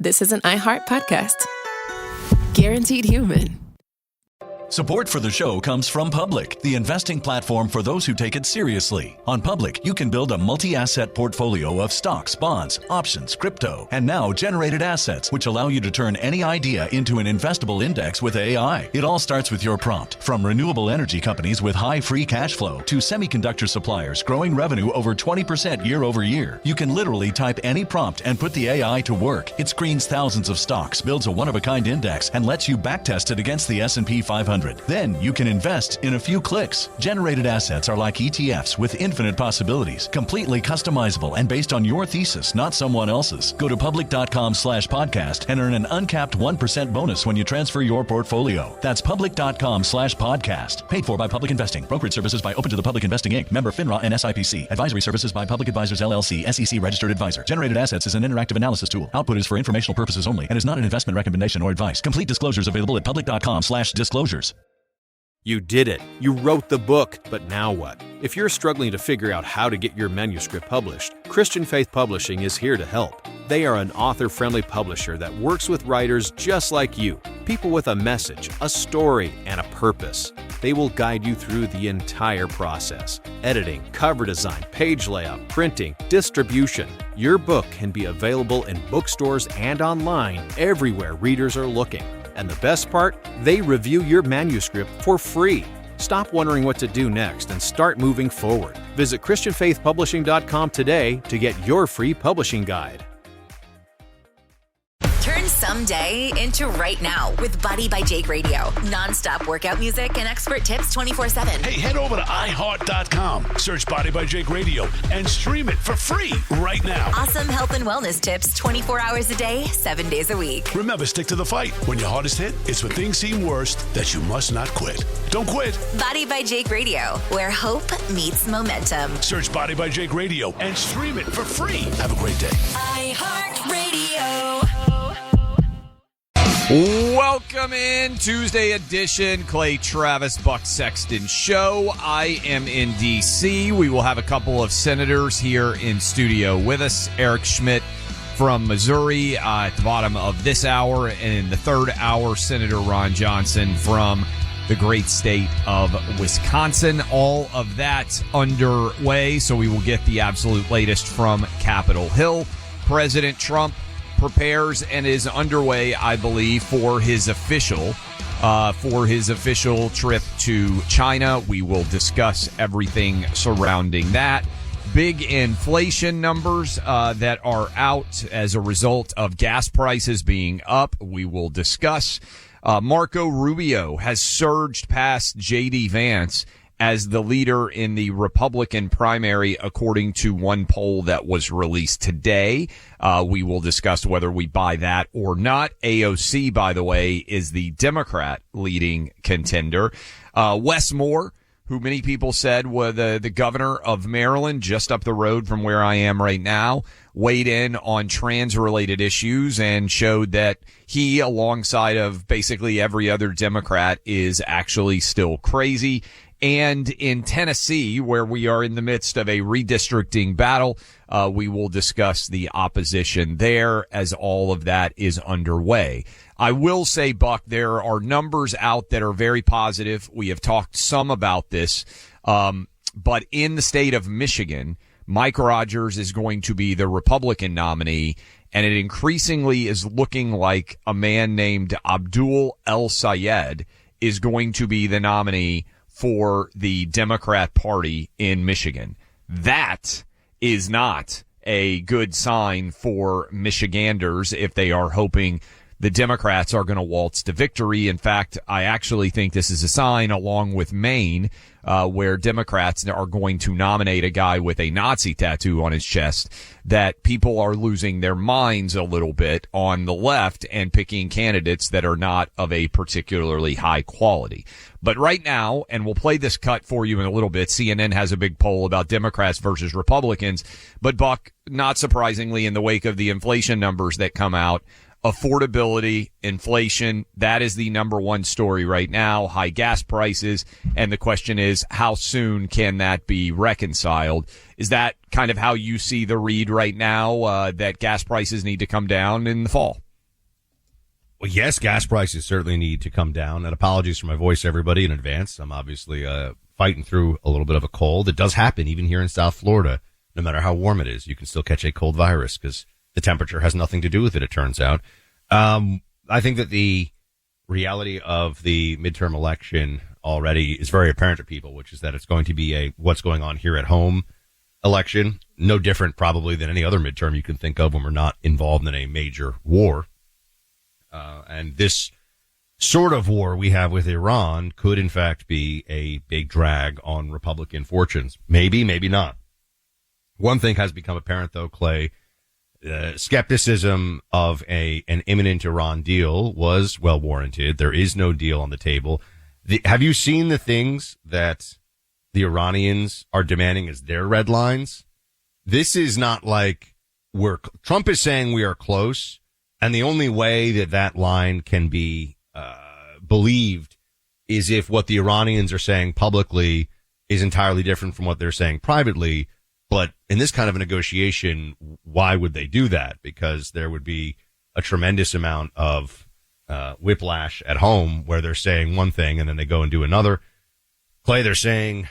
this is an iHeart podcast. Guaranteed human. Support for the show comes from Public, the investing platform for those who take it seriously. On Public, you can build a multi-asset portfolio of stocks, bonds, options, crypto, and now generated assets, which allow you to turn any idea into an investable index with AI. It all starts with your prompt. From renewable energy companies with high free cash flow to semiconductor suppliers growing revenue over 20% year over year, you can literally type any prompt and put the AI to work. It screens thousands of stocks, builds a one-of-a-kind index, and lets you backtest it against the S&P 500. Then you can invest in a few clicks. Generated assets are like ETFs with infinite possibilities, completely customizable and based on your thesis, not someone else's. Go to public.com/podcast and earn an uncapped 1% bonus when you transfer your portfolio. That's public.com/podcast. Paid for by Public Investing. Brokerage services by Open to the Public Investing Inc. Member FINRA and SIPC. Advisory services by Public Advisors LLC, SEC registered advisor. Generated assets is an interactive analysis tool. Output is for informational purposes only and is not an investment recommendation or advice. Complete disclosures available at public.com/disclosures. You did it. You wrote the book, but now what? If you're struggling to figure out how to get your manuscript published, Christian Faith Publishing is here to help. They are an author-friendly publisher that works with writers just like you, people with a message, a story, and a purpose. They will guide you through the entire process: editing, cover design, page layout, printing, distribution. Your book can be available in bookstores and online everywhere readers are looking. And the best part, they review your manuscript for free. Stop wondering what to do next and start moving forward. Visit ChristianFaithPublishing.com today to get your free publishing guide. Turn someday into right now with Buddy by Jake Radio. Non-stop workout music and expert tips 24/7. Hey, head over to iHeart.com, search Body by Jake Radio, and stream it for free right now. Awesome health and wellness tips 24 hours a day, 7 days a week. Remember, stick to the fight. When your heart is hit, it's when things seem worst that you must not quit. Don't quit. Body by Jake Radio, where hope meets momentum. Search Body by Jake Radio and stream it for free. Have a great day. iHeart Radio. Welcome in, Tuesday edition, Clay Travis Buck Sexton show. I am in D.C. We will have a couple of senators here in studio with us. Eric Schmidt from Missouri at the bottom of this hour, and in the third hour, Senator Ron Johnson from the great state of Wisconsin. All of that underway, so we will get the absolute latest from Capitol Hill. President Trump prepares and is underway, I believe, for his official trip to China. We will discuss everything surrounding that. Big inflation numbers that are out as a result of gas prices being up. We will discuss. Marco Rubio has surged past J.D. Vance as the leader in the Republican primary, according to one poll that was released today. We will discuss whether we buy that or not. AOC, by the way, is the Democrat leading contender. Wes Moore, who many people said was the governor of Maryland, just up the road from where I am right now, weighed in on trans-related issues and showed that he, alongside of basically every other Democrat, is actually still crazy. And in Tennessee, where we are in the midst of a redistricting battle, we will discuss the opposition there as all of that is underway. I will say, Buck, there are numbers out that are very positive. We have talked some about this. But in the state of Michigan, Mike Rogers is going to be the Republican nominee, and it increasingly is looking like a man named Abdul El Sayed is going to be the nominee for the Democrat Party in Michigan. That is not a good sign for Michiganders if they are hoping the Democrats are going to waltz to victory. In fact, I actually think this is a sign, along with Maine, where Democrats are going to nominate a guy with a Nazi tattoo on his chest, that people are losing their minds a little bit on the left and picking candidates that are not of a particularly high quality. But right now, and we'll play this cut for you in a little bit, CNN has a big poll about Democrats versus Republicans. But, Buck, not surprisingly, in the wake of the inflation numbers that come out, affordability, inflation, that is the number one story right now, high gas prices, and the question is, how soon can that be reconciled? Is that kind of how you see the read right now, that gas prices need to come down in the fall? Well, yes, gas prices certainly need to come down. And apologies for my voice, everybody, in advance. I'm obviously fighting through a little bit of a cold. It does happen even here in South Florida. No matter how warm it is, you can still catch a cold virus because the temperature has nothing to do with it, it turns out. I think that the reality of the midterm election already is very apparent to people, which is that it's going to be a what's going on here at home election. No different probably than any other midterm you can think of when we're not involved in a major war. And this sort of war we have with Iran could in fact be a big drag on Republican fortunes. Maybe, maybe not. One thing has become apparent, though, Clay. Skepticism of an imminent Iran deal was well warranted. There is no deal on the table. Have you seen the things that the Iranians are demanding as their red lines? This is not like Trump is saying we are close, and the only way that line can be believed is if what the Iranians are saying publicly is entirely different from what they're saying privately. But in this kind of a negotiation, why would they do that? Because there would be a tremendous amount of whiplash at home where they're saying one thing and then they go and do another. Clay, they're saying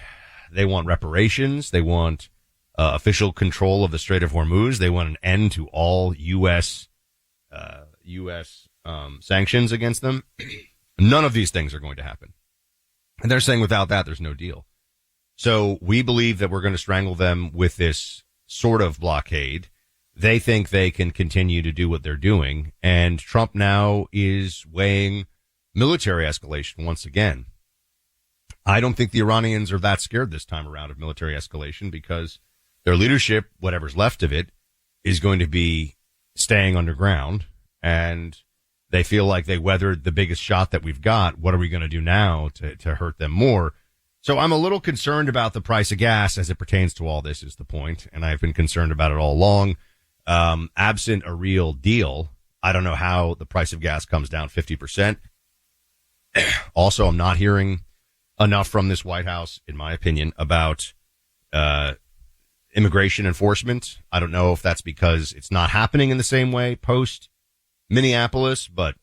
they want reparations. They want official control of the Strait of Hormuz. They want an end to all U.S. Sanctions against them. None of these things are going to happen. And they're saying without that, there's no deal. So we believe that we're going to strangle them with this sort of blockade. They think they can continue to do what they're doing. And Trump now is weighing military escalation once again. I don't think the Iranians are that scared this time around of military escalation because their leadership, whatever's left of it, is going to be staying underground. And they feel like they weathered the biggest shot that we've got. What are we going to do now to hurt them more? So I'm a little concerned about the price of gas as it pertains to all this is the point, and I've been concerned about it all along. Absent a real deal, I don't know how the price of gas comes down 50%. Also, I'm not hearing enough from this White House, in my opinion, about immigration enforcement. I don't know if that's because it's not happening in the same way post Minneapolis, but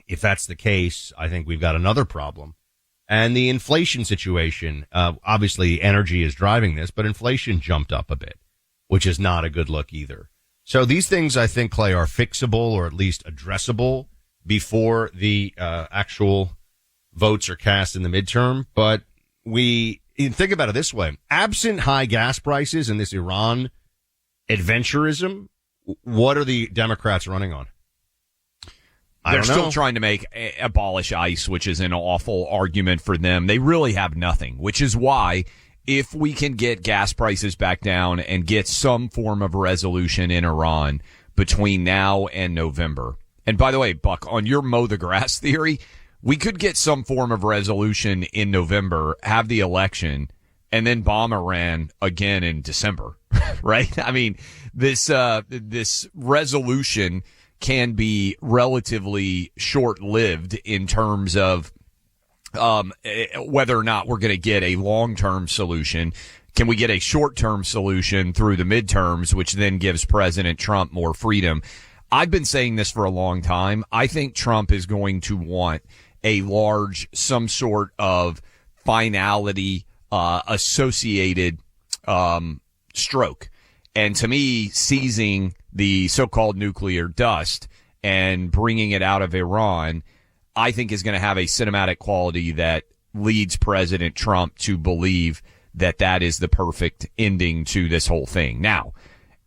if that's the case, I think we've got another problem. And the inflation situation, obviously energy is driving this, but inflation jumped up a bit, which is not a good look either. So these things, I think, Clay, are fixable or at least addressable before the actual votes are cast in the midterm. But think about it this way. Absent high gas prices and this Iran adventurism, what are the Democrats running on? They're still trying to abolish ICE, which is an awful argument for them. They really have nothing, which is why if we can get gas prices back down and get some form of resolution in Iran between now and November. And by the way, Buck, on your mow the grass theory, we could get some form of resolution in November, have the election, and then bomb Iran again in December, right? I mean, this resolution can be relatively short-lived in terms of whether or not we're going to get a long-term solution. Can we get a short-term solution through the midterms, which then gives President Trump more freedom? I've been saying this for a long time. I think Trump is going to want some sort of finality associated stroke. And to me, seizing the so-called nuclear dust and bringing it out of Iran, I think is going to have a cinematic quality that leads President Trump to believe that that is the perfect ending to this whole thing. Now,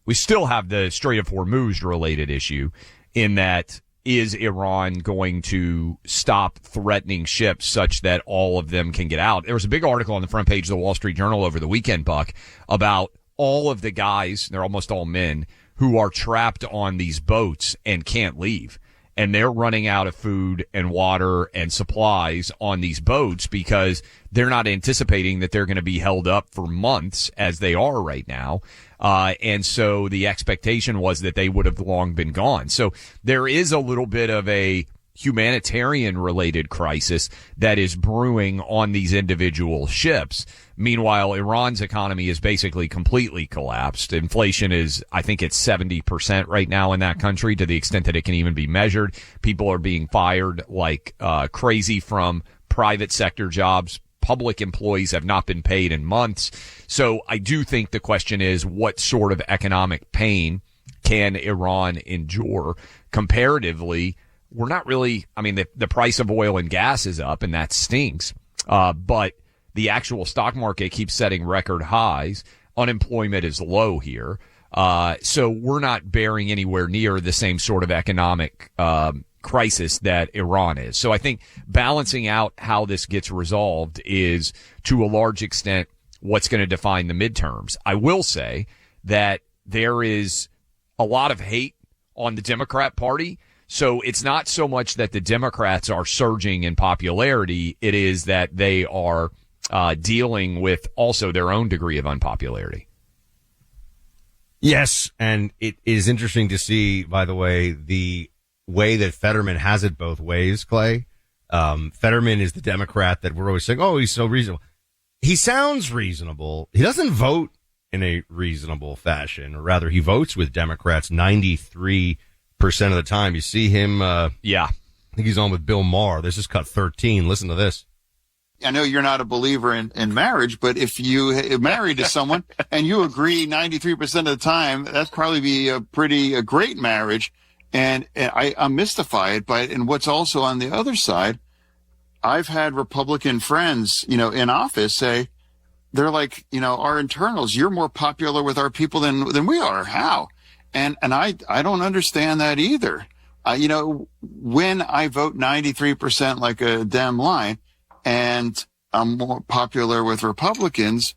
we still have the Strait of Hormuz related issue in that is Iran going to stop threatening ships such that all of them can get out? There was a big article on the front page of the Wall Street Journal over the weekend, Buck, about all of the guys, they're almost all men, who are trapped on these boats and can't leave. And they're running out of food and water and supplies on these boats because they're not anticipating that they're going to be held up for months as they are right now. And so the expectation was that they would have long been gone. So there is a little bit of a humanitarian related crisis that is brewing on these individual ships. Meanwhile, Iran's economy is basically completely collapsed. Inflation is, I think it's 70% right now in that country, to the extent that it can even be measured. People are being fired like crazy from private sector jobs. Public employees have not been paid in months. So I do think the question is, what sort of economic pain can Iran endure? Comparatively, we're not really, I mean, the price of oil and gas is up, and that stinks. But the actual stock market keeps setting record highs. Unemployment is low here. So we're not bearing anywhere near the same sort of economic crisis that Iran is. So I think balancing out how this gets resolved is, to a large extent, what's going to define the midterms. I will say that there is a lot of hate on the Democrat Party. So it's not so much that the Democrats are surging in popularity. It is that they are dealing with also their own degree of unpopularity. Yes, and it is interesting to see, by the way, the way that Fetterman has it both ways, Clay. Fetterman is the Democrat that we're always saying, oh, he's so reasonable. He sounds reasonable. He doesn't vote in a reasonable fashion, or rather, he votes with Democrats 93% of the time. You see him, I think he's on with Bill Maher. This is cut 13. Listen to this. I know you're not a believer in marriage, but if you married to someone and you agree 93% of the time, that's probably be a great marriage. And I'm mystified by it. And what's also on the other side, I've had Republican friends, in office say, they're like, our internals, you're more popular with our people than we are. How? And I don't understand that either. When I vote 93% like a Dem line, and I'm more popular with Republicans,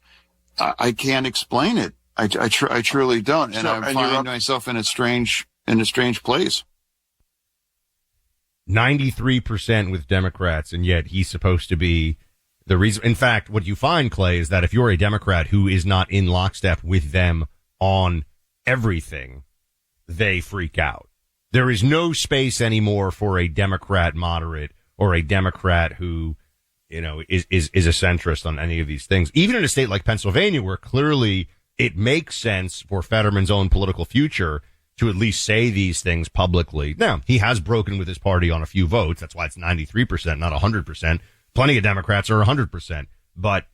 I can't explain it. I truly don't. And I find myself in a strange place. 93% with Democrats, and yet he's supposed to be the reason. In fact, what you find, Clay, is that if you're a Democrat who is not in lockstep with them on everything, they freak out. There is no space anymore for a Democrat moderate or a Democrat who, is a centrist on any of these things. Even in a state like Pennsylvania, where clearly it makes sense for Fetterman's own political future to at least say these things publicly. Now, he has broken with his party on a few votes. That's why it's 93%, not 100%. Plenty of Democrats are 100%. But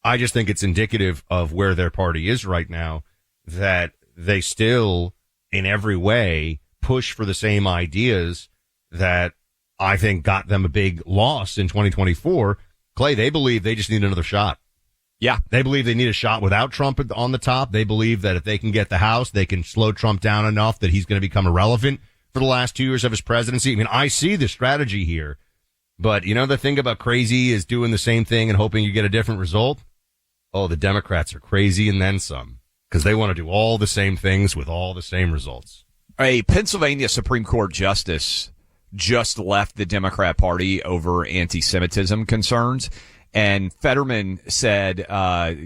I just think it's indicative of where their party is right now, that they still, in every way, push for the same ideas that I think got them a big loss in 2024. Clay, they believe they just need another shot. Yeah. They believe they need a shot without Trump on the top. They believe that if they can get the House, they can slow Trump down enough that he's going to become irrelevant for the last 2 years of his presidency. I mean, I see the strategy here, but the thing about crazy is doing the same thing and hoping you get a different result. Oh, the Democrats are crazy and then some, because they want to do all the same things with all the same results. A Pennsylvania Supreme Court justice just left the Democrat Party over anti-Semitism concerns. And Fetterman said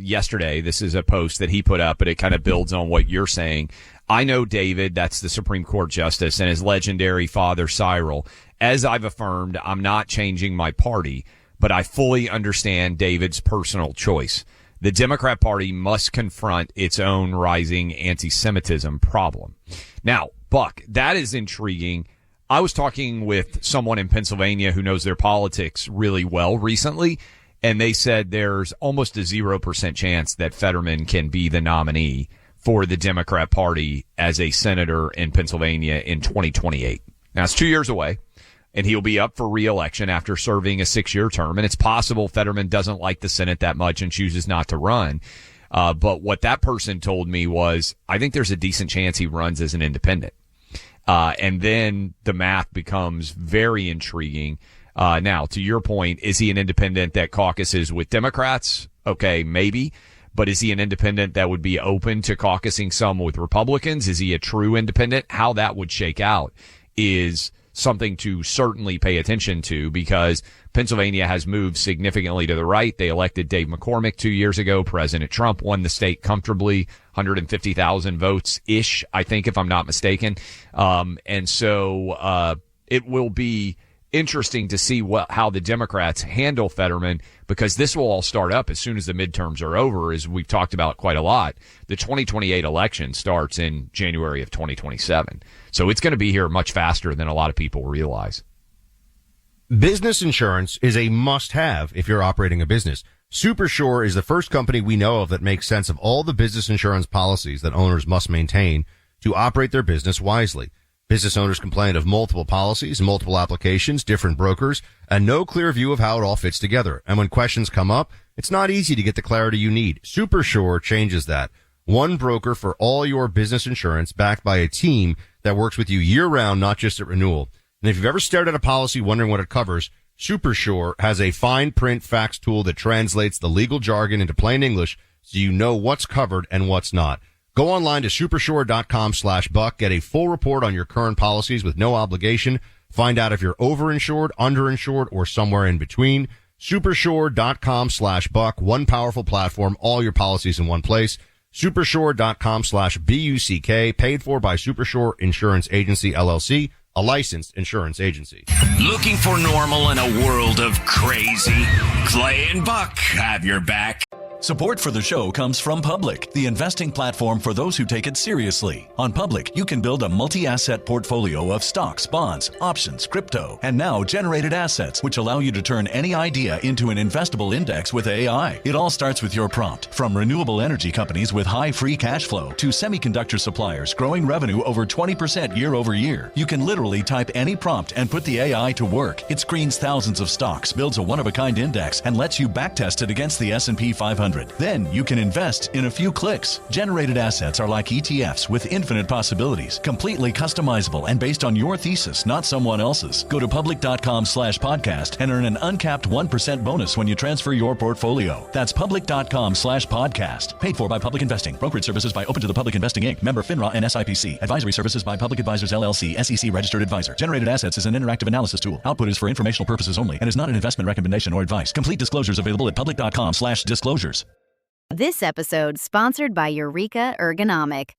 yesterday, this is a post that he put up, but it kind of builds on what you're saying. I know David, that's the Supreme Court justice, and his legendary father, Cyril. As I've affirmed, I'm not changing my party, but I fully understand David's personal choice. The Democrat Party must confront its own rising anti-Semitism problem. Now, Buck, that is intriguing. I was talking with someone in Pennsylvania who knows their politics really well recently, and they said there's almost a 0% chance that Fetterman can be the nominee for the Democrat Party as a senator in Pennsylvania in 2028. Now, it's 2 years away, and he'll be up for re-election after serving a 6-year term, and it's possible Fetterman doesn't like the Senate that much and chooses not to run. But what that person told me was, I think there's a decent chance he runs as an independent. And then the math becomes very intriguing. Now, to your point, is he an independent that caucuses with Democrats? Okay, maybe. But is he an independent that would be open to caucusing some with Republicans? Is he a true independent? How that would shake out is something to certainly pay attention to, because Pennsylvania has moved significantly to the right. They elected Dave McCormick 2 years ago. President Trump won the state comfortably, 150,000 votes-ish, I think, if I'm not mistaken. And so it will be interesting to see how the Democrats handle Fetterman, because this will all start up as soon as the midterms are over, as we've talked about quite a lot. The 2028 election starts in January of 2027. So it's going to be here much faster than a lot of people realize. Business insurance is a must-have if you're operating a business. Supersure is the first company we know of that makes sense of all the business insurance policies that owners must maintain to operate their business wisely. Business owners complain of multiple policies, multiple applications, different brokers, and no clear view of how it all fits together. And when questions come up, it's not easy to get the clarity you need. Supersure changes that. One broker for all your business insurance, backed by a team that works with you year-round, not just at renewal. And if you've ever stared at a policy wondering what it covers, Supersure has a fine print fax tool that translates the legal jargon into plain English so you know what's covered and what's not. Go online to supersure.com/buck. Get a full report on your current policies with no obligation. Find out if you're overinsured, underinsured, or somewhere in between. Supersure.com/buck. One powerful platform, all your policies in one place. Supersure.com/BUCK. Paid for by Supersure Insurance Agency, LLC, a licensed insurance agency. Looking for normal in a world of crazy? Clay and Buck have your back. Support for the show comes from Public, the investing platform for those who take it seriously. On Public, you can build a multi-asset portfolio of stocks, bonds, options, crypto, and now generated assets, which allow you to turn any idea into an investable index with AI. It all starts with your prompt. From renewable energy companies with high free cash flow to semiconductor suppliers growing revenue over 20% year over year, you can literally type any prompt and put the AI to work. It screens thousands of stocks, builds a one-of-a-kind index, and lets you backtest it against the S&P 500. Then you can invest in a few clicks. Generated assets are like ETFs with infinite possibilities, completely customizable and based on your thesis, not someone else's. Go to public.com/podcast and earn an uncapped 1% bonus when you transfer your portfolio. That's public.com/podcast. Paid for by Public Investing. Brokerage services by Open to the Public Investing Inc. Member FINRA and SIPC. Advisory services by Public Advisors LLC, SEC registered advisor. Generated assets is an interactive analysis tool. Output is for informational purposes only and is not an investment recommendation or advice. Complete disclosures available at public.com/disclosures. This episode sponsored by Eureka Ergonomic.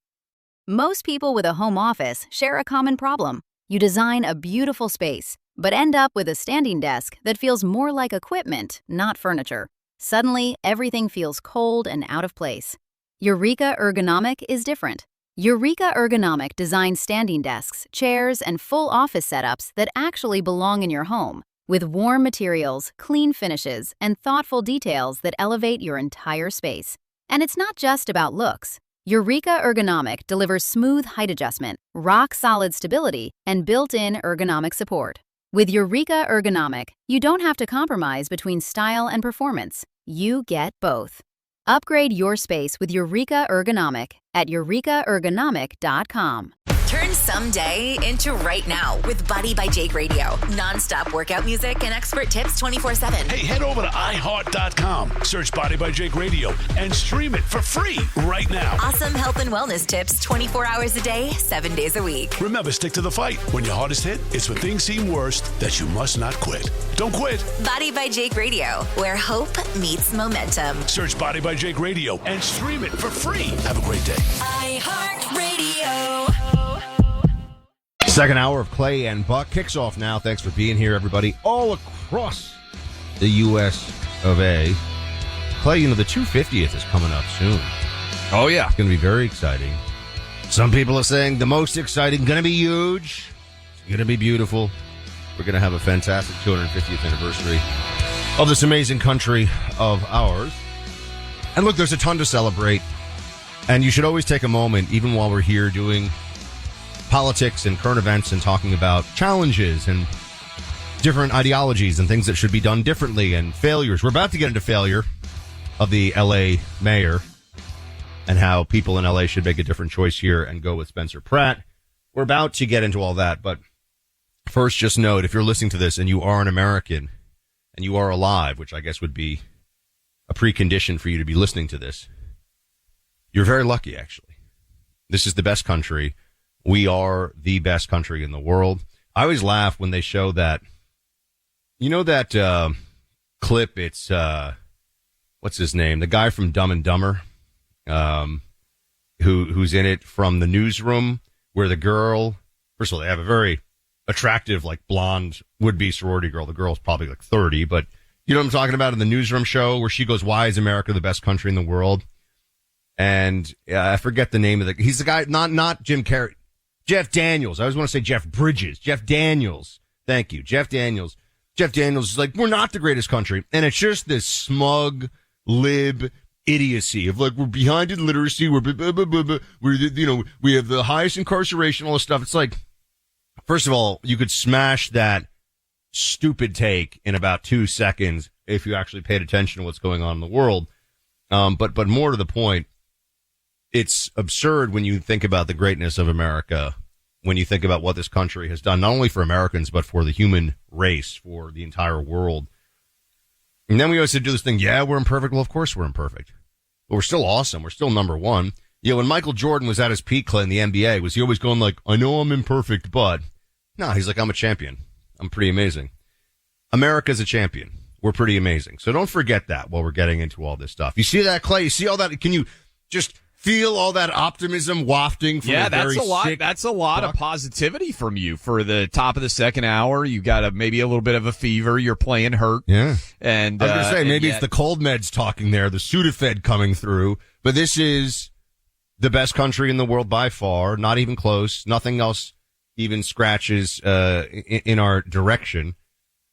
Most people with a home office share a common problem. You design a beautiful space, but end up with a standing desk that feels more like equipment, not furniture. Suddenly, everything feels cold and out of place. Eureka Ergonomic is different. Eureka Ergonomic designs standing desks, chairs, and full office setups that actually belong in your home, with warm materials, clean finishes, and thoughtful details that elevate your entire space. And it's not just about looks. Eureka Ergonomic delivers smooth height adjustment, rock-solid stability, and built-in ergonomic support. With Eureka Ergonomic, you don't have to compromise between style and performance. You get both. Upgrade your space with Eureka Ergonomic at eurekaergonomic.com. Turn someday into right now with Buddy by Jake Radio. Non-stop workout music and expert tips 24/7. Hey, head over to iHeart.com. Search Body by Jake Radio and stream it for free right now. Awesome health and wellness tips 24 hours a day, 7 days a week. Remember, stick to the fight. When your heart is hit, it's when things seem worst that you must not quit. Don't quit. Body by Jake Radio, where hope meets momentum. Search Body by Jake Radio and stream it for free. Have a great day. iHeartRadio. Second hour of Clay and Buck kicks off now. Thanks for being here, everybody, all across the U.S. of A. Clay, the 250th is coming up soon. Oh, yeah. It's going to be very exciting. Some people are saying the most exciting, going to be huge. It's going to be beautiful. We're going to have a fantastic 250th anniversary of this amazing country of ours. And look, there's a ton to celebrate. And you should always take a moment, even while we're here doing politics and current events and talking about challenges and different ideologies and things that should be done differently and failures. We're about to get into failure of the L.A. mayor and how people in L.A. should make a different choice here and go with Spencer Pratt. We're about to get into all that, but first, just note, if you're listening to this and you are an American and you are alive, which I guess would be a precondition for you to be listening to this, you're very lucky, actually. This is the best country. We are the best country in the world. I always laugh when they show that, that clip, it's, what's his name? The guy from Dumb and Dumber, who's in it from the newsroom, where the girl, first of all, they have a very attractive, blonde would-be sorority girl. The girl's probably like 30, but you know what I'm talking about in the newsroom show where she goes, "Why is America the best country in the world?" And I forget the name of he's the guy, not Jim Carrey, Jeff Daniels. I always want to say Jeff Bridges. Jeff Daniels. Thank you. Jeff Daniels. Jeff Daniels is like, "We're not the greatest country." And it's just this smug, lib idiocy of like, we're behind in literacy. We're we have the highest incarceration, all this stuff. It's like, first of all, you could smash that stupid take in about 2 seconds if you actually paid attention to what's going on in the world. But more to the point, it's absurd when you think about the greatness of America, when you think about what this country has done, not only for Americans, but for the human race, for the entire world. And then we always do this thing, yeah, we're imperfect. Well, of course we're imperfect. But we're still awesome. We're still number one. You know, when Michael Jordan was at his peak, Clay, in the NBA, was he always going like, "I know I'm imperfect, but..." No, he's like, "I'm a champion. I'm pretty amazing." America's a champion. We're pretty amazing. So don't forget that while we're getting into all this stuff. You see that, Clay? You see all that? Can you just feel all that optimism wafting from a very sick That's a lot of positivity from you for the top of the second hour. You got maybe a little bit of a fever. You're playing hurt. Yeah. And I was going to say, maybe it's the cold meds talking there, the Sudafed coming through. But this is the best country in the world by far. Not even close. Nothing else even scratches in our direction.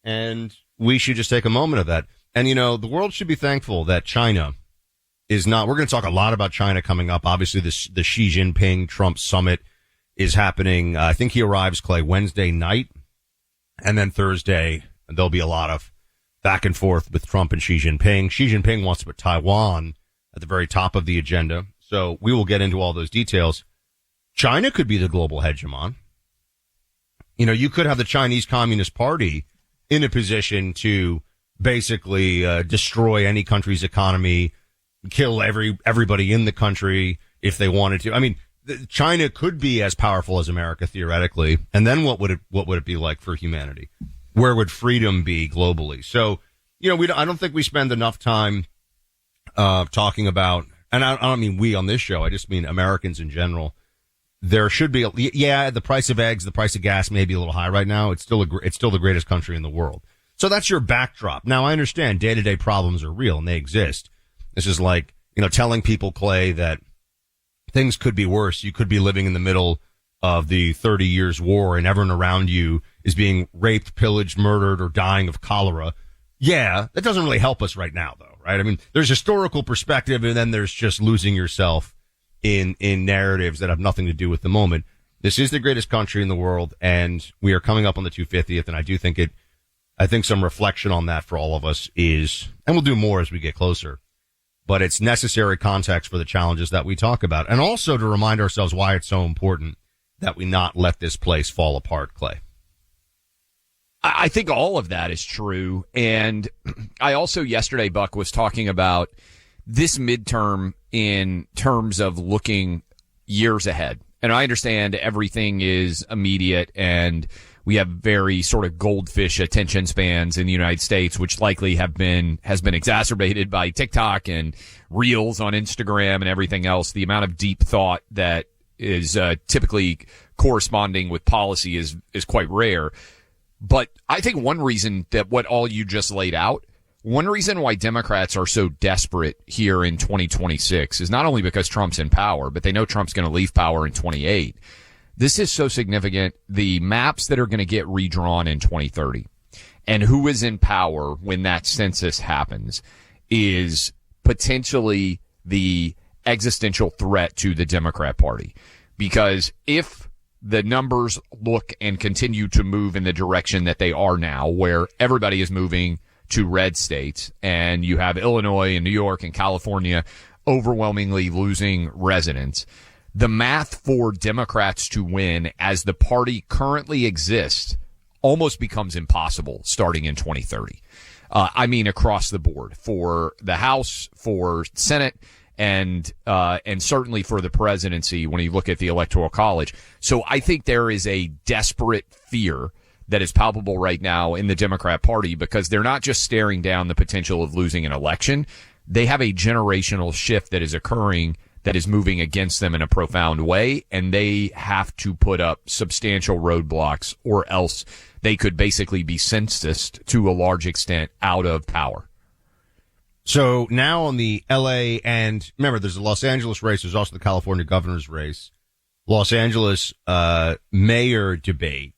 And we should just take a moment of that. And, you know, the world should be thankful that China is not. We're going to talk a lot about China coming up. Obviously, the Xi Jinping Trump summit is happening. I think he arrives, Clay, Wednesday night. And then Thursday, there'll be a lot of back and forth with Trump and Xi Jinping. Xi Jinping wants to put Taiwan at the very top of the agenda. So we will get into all those details. China could be the global hegemon. You know, you could have the Chinese Communist Party in a position to basically destroy any country's economy, kill everybody in the country if they wanted to. I mean, China could be as powerful as America theoretically, and then what would it be like for humanity? Where would freedom be globally? So, you know, I don't think we spend enough time talking about, and I don't mean we on this show, I just mean Americans in general. There should be, the price of eggs, the price of gas may be a little high right now. It's still the greatest country in the world. So that's your backdrop. Now, I understand day-to-day problems are real and they exist. This is like, you know, telling people, Clay, that things could be worse. You could be living in the middle of the 30 years war and everyone around you is being raped, pillaged, murdered, or dying of cholera. Yeah, that doesn't really help us right now, though, right? I mean, there's historical perspective and then there's just losing yourself in narratives that have nothing to do with the moment. This is the greatest country in the world, and we are coming up on the 250th, and I do think I think some reflection on that for all of us is, and we'll do more as we get closer, but it's necessary context for the challenges that we talk about, and also to remind ourselves why it's so important that we not let this place fall apart, Clay. I think all of that is true, and I also yesterday, Buck, was talking about this midterm in terms of looking years ahead. And I understand everything is immediate and we have very sort of goldfish attention spans in the United States, which likely has been exacerbated by TikTok and Reels on Instagram and everything else. The amount of deep thought that is typically corresponding with policy is quite rare. But I think one reason that what all you just laid out, one reason why Democrats are so desperate here in 2026 is not only because Trump's in power, but they know Trump's going to leave power in 28. This is so significant. The maps that are going to get redrawn in 2030 and who is in power when that census happens is potentially the existential threat to the Democrat Party. Because if the numbers look and continue to move in the direction that they are now, where everybody is moving to red states, and you have Illinois and New York and California overwhelmingly losing residents, the math for Democrats to win as the party currently exists almost becomes impossible starting in 2030. I mean, across the board for the House, for Senate, and certainly for the presidency when you look at the Electoral College. So I think there is a desperate fear that is palpable right now in the Democrat Party because they're not just staring down the potential of losing an election. They have a generational shift that is occurring that is moving against them in a profound way, and they have to put up substantial roadblocks, or else they could basically be censused to a large extent out of power. So now on the LA, and remember, there's the Los Angeles race. There's also the California governor's race. Los Angeles mayor debate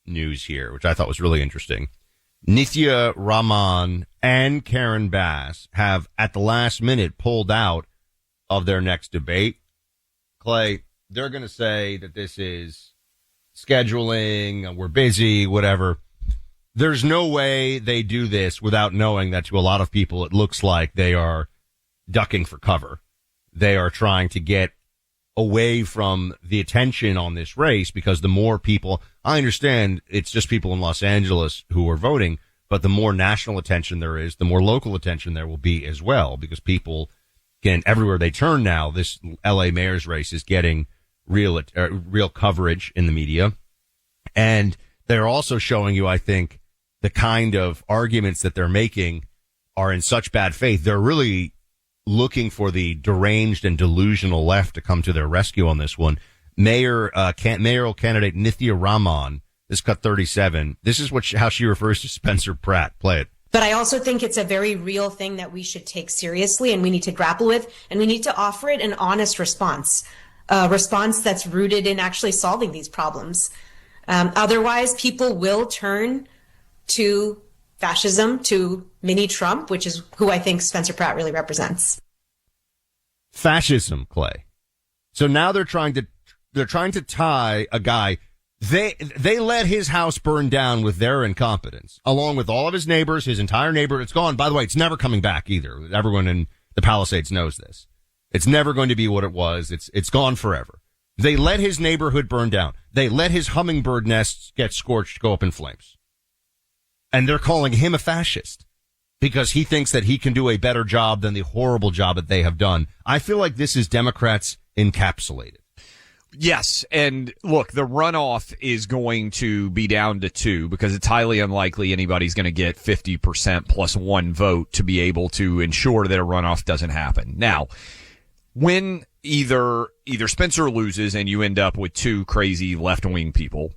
news here, which I thought was really interesting. Nithya Raman and Karen Bass have, at the last minute, pulled out of their next debate. Clay, they're going to say that this is scheduling, we're busy, whatever. There's no way they do this without knowing that to a lot of people it looks like they are ducking for cover. They are trying to get away from the attention on this race, because the more people, I understand it's just people in Los Angeles who are voting, but the more national attention there is, the more local attention there will be as well, because people can, everywhere they turn now, this LA mayor's race is getting real coverage in the media. And they're also showing you, I think, the kind of arguments that they're making are in such bad faith. They're really looking for the deranged and delusional left to come to their rescue on this one. Mayoral candidate Nithya Raman, this cut 37. This is how she refers to Spencer Pratt. Play it. But I also think it's a very real thing that we should take seriously and we need to grapple with, and we need to offer it an honest response, a response that's rooted in actually solving these problems. Otherwise, people will turn to fascism, to mini Trump, which is who I think Spencer Pratt really represents. Fascism, Clay. So now they're trying to tie a guy. They let his house burn down with their incompetence, along with all of his neighbors, his entire neighborhood. It's gone. By the way, it's never coming back either. Everyone in the Palisades knows this. It's never going to be what it was. It's gone forever. They let his neighborhood burn down. They let his hummingbird nests get scorched, go up in flames. And they're calling him a fascist because he thinks that he can do a better job than the horrible job that they have done. I feel like this is Democrats encapsulated. Yes, and look, the runoff is going to be down to 2 because it's highly unlikely anybody's going to get 50% plus 1 vote to be able to ensure that a runoff doesn't happen. Now, when either Spencer loses and you end up with 2 crazy left-wing people,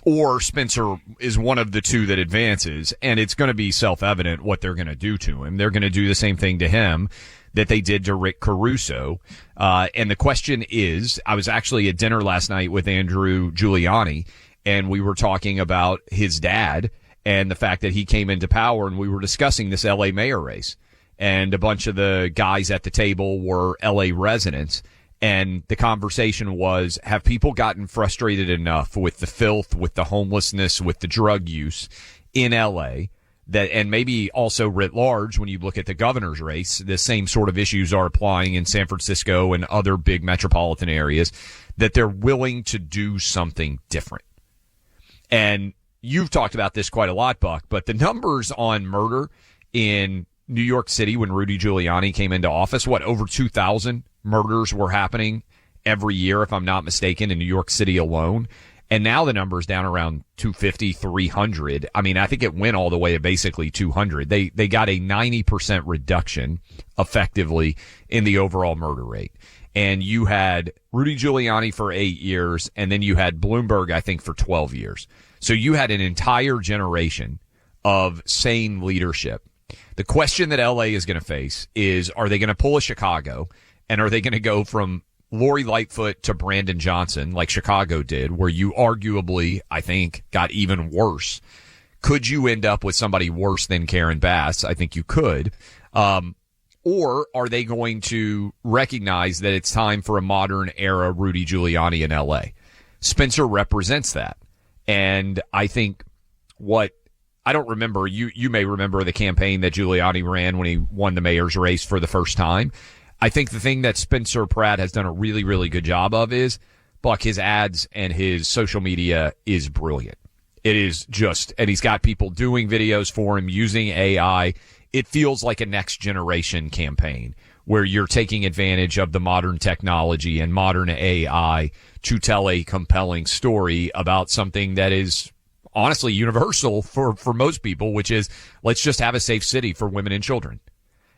or Spencer is one of the 2 that advances, and it's going to be self-evident what they're going to do to him. They're going to do the same thing to him that they did to Rick Caruso. And the question is, I was actually at dinner last night with Andrew Giuliani, and we were talking about his dad and the fact that he came into power, and we were discussing this LA mayor race. And a bunch of the guys at the table were LA residents. And the conversation was, have people gotten frustrated enough with the filth, with the homelessness, with the drug use in LA that, and maybe also writ large, when you look at the governor's race, the same sort of issues are applying in San Francisco and other big metropolitan areas, that they're willing to do something different. And you've talked about this quite a lot, Buck, but the numbers on murder in New York City when Rudy Giuliani came into office, over 2,000 murders were happening every year, if I'm not mistaken, in New York City alone. And now the number's down around 250, 300. I mean, I think it went all the way to basically 200. They got a 90% reduction effectively in the overall murder rate. And you had Rudy Giuliani for 8 years, and then you had Bloomberg, I think, for 12 years. So you had an entire generation of sane leadership. The question that LA is going to face is, are they going to pull a Chicago, and are they going to go from Lori Lightfoot to Brandon Johnson like Chicago did, where you arguably, I think, got even worse? Could you end up with somebody worse than Karen Bass? I think you could. Or are they going to recognize that it's time for a modern era Rudy Giuliani in LA? Spencer represents that. And I think I don't remember, you may remember the campaign that Giuliani ran when he won the mayor's race for the first time. I think the thing that Spencer Pratt has done a really, really good job of is, Buck, his ads and his social media is brilliant. It is just, and he's got people doing videos for him using AI. It feels like a next generation campaign where you're taking advantage of the modern technology and modern AI to tell a compelling story about something that is honestly universal for most people, which is, let's just have a safe city for women and children.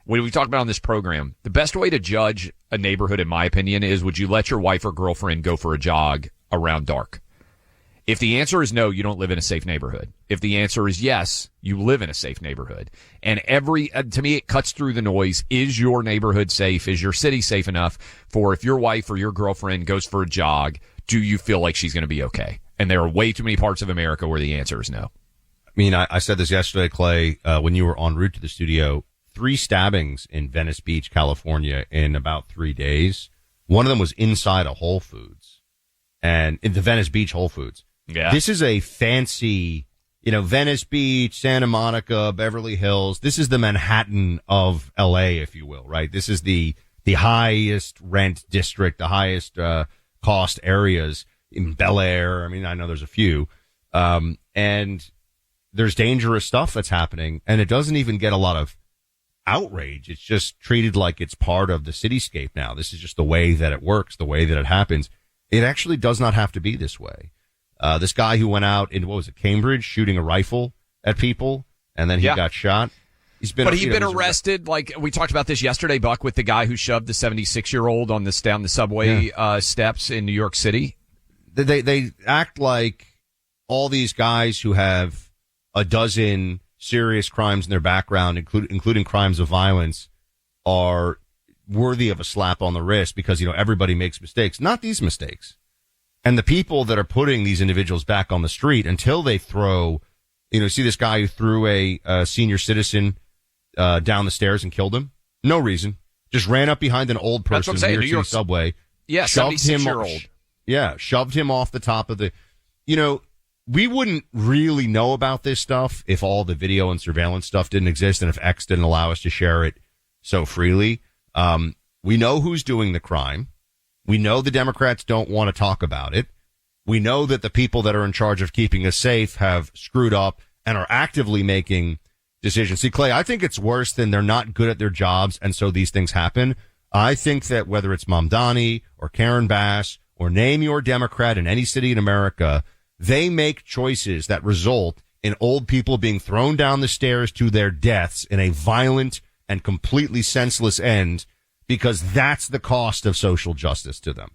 When we talked about on this program, the best way to judge a neighborhood, in my opinion, is would you let your wife or girlfriend go for a jog around dark? If the answer is no, you don't live in a safe neighborhood. If the answer is yes, you live in a safe neighborhood. And to me, it cuts through the noise. Is your neighborhood safe? Is your city safe enough for if your wife or your girlfriend goes for a jog, do you feel like she's going to be okay? And there are way too many parts of America where the answer is no. I mean, I said this yesterday, Clay, when you were en route to the studio. 3 stabbings in Venice Beach, California in about 3 days. One of them was inside a Whole Foods and in the Venice Beach Whole Foods. Yeah. This is a fancy, Venice Beach, Santa Monica, Beverly Hills. This is the Manhattan of LA, if you will, right? This is the highest rent district, the highest, cost areas in Bel Air. I mean, I know there's a few. And there's dangerous stuff that's happening and it doesn't even get a lot of outrage. It's just treated like it's part of the cityscape now. This is just the way that it works, the way that it happens. It actually does not have to be this way. This guy who went out in, Cambridge, shooting a rifle at people, and then he got shot. He's been arrested. Like we talked about this yesterday, Buck, with the guy who shoved the 76-year-old down the subway steps in New York City. They act like all these guys who have a dozen serious crimes in their background, including crimes of violence, are worthy of a slap on the wrist because, everybody makes mistakes. Not these mistakes. And the people that are putting these individuals back on the street until they throw, see this guy who threw a senior citizen down the stairs and killed him? No reason. Just ran up behind an old person near the subway. Yeah, 76-year-old. Shoved him off the top of the, we wouldn't really know about this stuff if all the video and surveillance stuff didn't exist and if X didn't allow us to share it so freely. We know who's doing the crime. We know the Democrats don't want to talk about it. We know that the people that are in charge of keeping us safe have screwed up and are actively making decisions. See, Clay, I think it's worse than they're not good at their jobs and so these things happen. I think that whether it's Mamdani or Karen Bass or name your Democrat in any city in America, they make choices that result in old people being thrown down the stairs to their deaths in a violent and completely senseless end because that's the cost of social justice to them.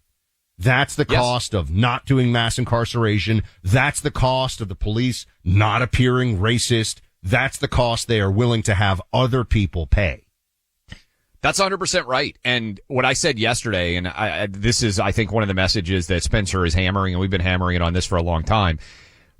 That's the cost of not doing mass incarceration. That's the cost of the police not appearing racist. That's the cost they are willing to have other people pay. That's 100% right. And what I said yesterday, and this is, I think, one of the messages that Spencer is hammering, and we've been hammering it on this for a long time.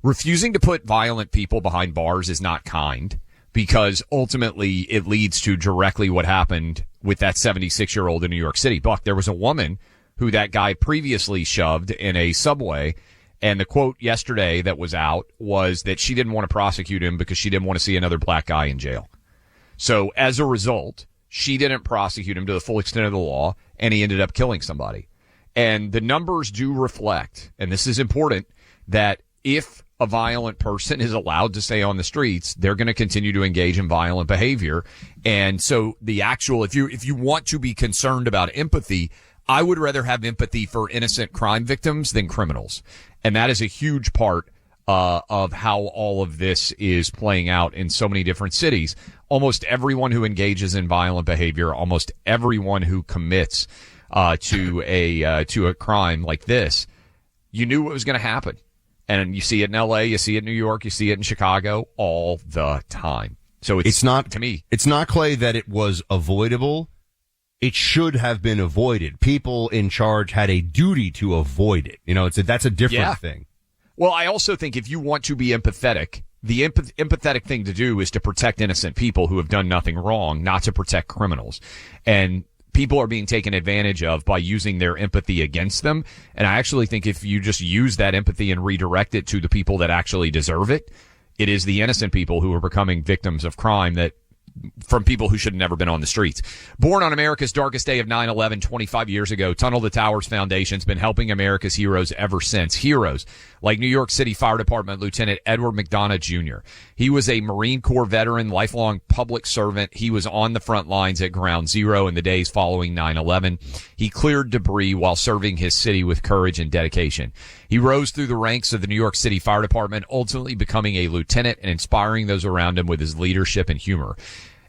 Refusing to put violent people behind bars is not kind because ultimately it leads to directly what happened with that 76-year-old in New York City. Buck, there was a woman who that guy previously shoved in a subway, and the quote yesterday that was out was that she didn't want to prosecute him because she didn't want to see another black guy in jail. So as a result, she didn't prosecute him to the full extent of the law, and he ended up killing somebody. And the numbers do reflect, and this is important, that if a violent person is allowed to stay on the streets, they're going to continue to engage in violent behavior. And so the actual, if you want to be concerned about empathy, I would rather have empathy for innocent crime victims than criminals. And that is a huge part of how all of this is playing out in so many different cities. Almost everyone who engages in violent behavior, almost everyone who commits to a crime like this, you knew what was going to happen. And you see it in LA, you see it in New York, you see it in Chicago all the time. So it's not, to me, it's not, Clay, that it was avoidable. It should have been avoided. People in charge had a duty to avoid it. That's a different thing. Well, I also think if you want to be empathetic, the empathetic thing to do is to protect innocent people who have done nothing wrong, not to protect criminals. And people are being taken advantage of by using their empathy against them. And I actually think if you just use that empathy and redirect it to the people that actually deserve it, it is the innocent people who are becoming victims of crime from people who should have never been on the streets. Born on America's darkest day of 9/11 25 years ago, Tunnel to Towers Foundation's been helping America's heroes ever since. Heroes like New York City Fire Department Lieutenant Edward McDonough Jr. He was a Marine Corps veteran, lifelong public servant. He was on the front lines at Ground Zero in the days following 9/11. He cleared debris while serving his city with courage and dedication. He rose through the ranks of the New York City Fire Department, ultimately becoming a lieutenant and inspiring those around him with his leadership and humor.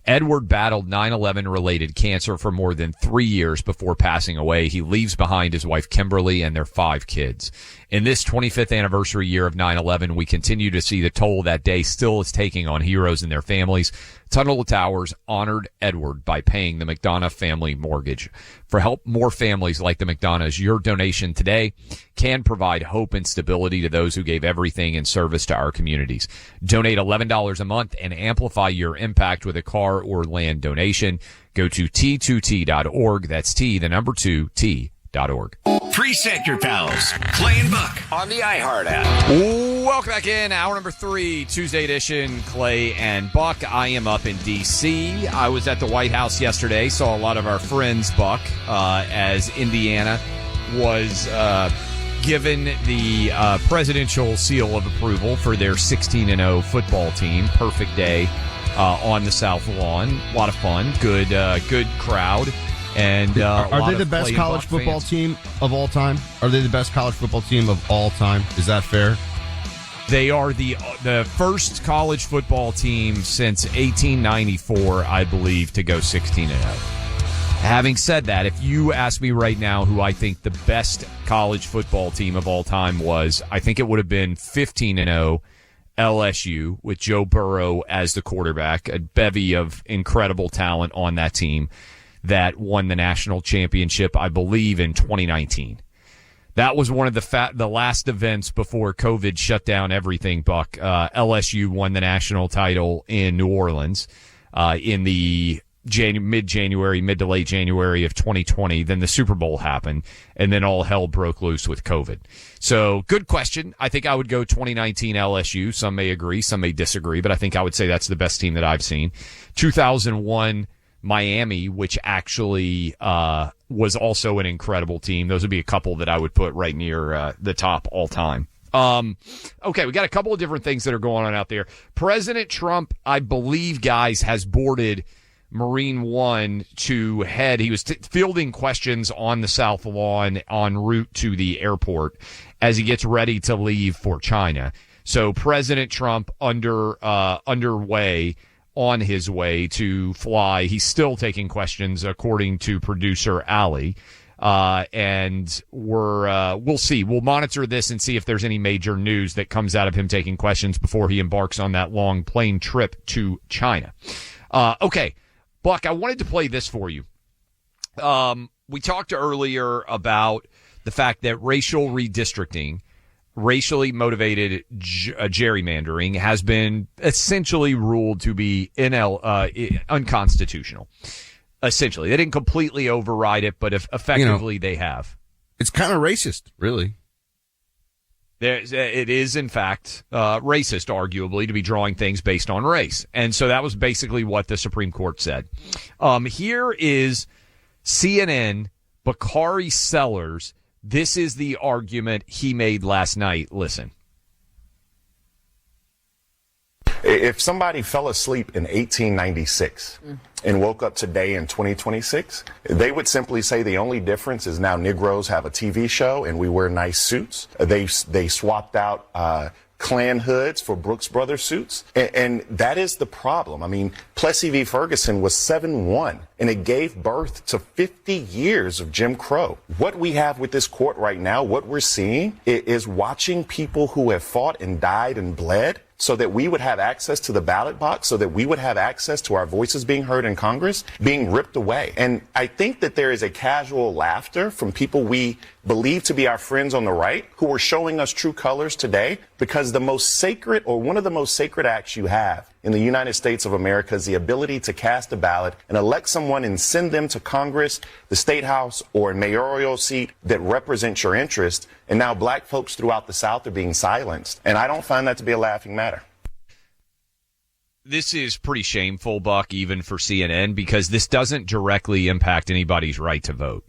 Edward battled 9/11 related cancer for more than 3 years before passing away. He leaves behind his wife Kimberly and their 5 kids. In this 25th anniversary year of 9/11, we continue to see the toll that day still is taking on heroes and their families. Tunnel of Towers honored Edward by paying the McDonough family mortgage. For help more families like the McDonoughs, your donation today can provide hope and stability to those who gave everything in service to our communities. Donate $11 a month and amplify your impact with a car or land donation. Go to T2T.org. That's T, the number 2, T.org. Preset your pals. Clay and Buck on the iHeart app. Welcome back in. Hour number 3, Tuesday edition, Clay and Buck. I am up in D.C. I was at the White House yesterday. Saw a lot of our friends, Buck, as Indiana was given the presidential seal of approval for their 16-0 football team. Perfect day on the South Lawn. A lot of fun. Good crowd. And are they the best college football team of all time? Are they the best college football team of all time? Is that fair? They are the first college football team since 1894, I believe, to go 16-0. Having said that, if you ask me right now who I think the best college football team of all time was, I think it would have been 15-0 LSU with Joe Burrow as the quarterback, a bevy of incredible talent on that team that won the national championship, I believe, in 2019. That was one of the last events before COVID shut down everything, Buck. LSU won the national title in New Orleans in the mid to late January of 2020. Then the Super Bowl happened, and then all hell broke loose with COVID. So, good question. I think I would go 2019 LSU. Some may agree, some may disagree, but I think I would say that's the best team that I've seen. 2001 Miami, which actually was also an incredible team. Those would be a couple that I would put right near the top all time. Okay, we got a couple of different things that are going on out there. President Trump, I believe, guys, has boarded Marine One to head. He was fielding questions on the South Lawn en route to the airport as he gets ready to leave for China. So President Trump underway. On his way to fly. He's still taking questions, according to producer Ali. And we'll see. We'll monitor this and see if there's any major news that comes out of him taking questions before he embarks on that long plane trip to China. Okay, Buck, I wanted to play this for you. We talked earlier about the fact that racial redistricting, racially motivated gerrymandering has been essentially ruled to be unconstitutional. Essentially. They didn't completely override it, but effectively they have. It's kind of racist, really. It is, in fact, racist, arguably, to be drawing things based on race. And so that was basically what the Supreme Court said. Here is CNN, Bakari Sellers. This is the argument he made last night. Listen. If somebody fell asleep in 1896 and woke up today in 2026, they would simply say the only difference is now Negroes have a TV show and we wear nice suits. They swapped out Klan hoods for Brooks Brothers suits. And that is the problem. I mean, Plessy v. Ferguson was 7-1, and it gave birth to 50 years of Jim Crow. What we have with this court right now, what we're seeing is watching people who have fought and died and bled so that we would have access to the ballot box, so that we would have access to our voices being heard in Congress, being ripped away. And I think that there is a casual laughter from people we believe to be our friends on the right who are showing us true colors today, because the most sacred, or one of the most sacred acts you have in the United States of America is the ability to cast a ballot and elect someone and send them to Congress, the State House, or a mayoral seat that represents your interest. And now black folks throughout the South are being silenced. And I don't find that to be a laughing matter. This is pretty shameful, Buck, even for CNN, because this doesn't directly impact anybody's right to vote.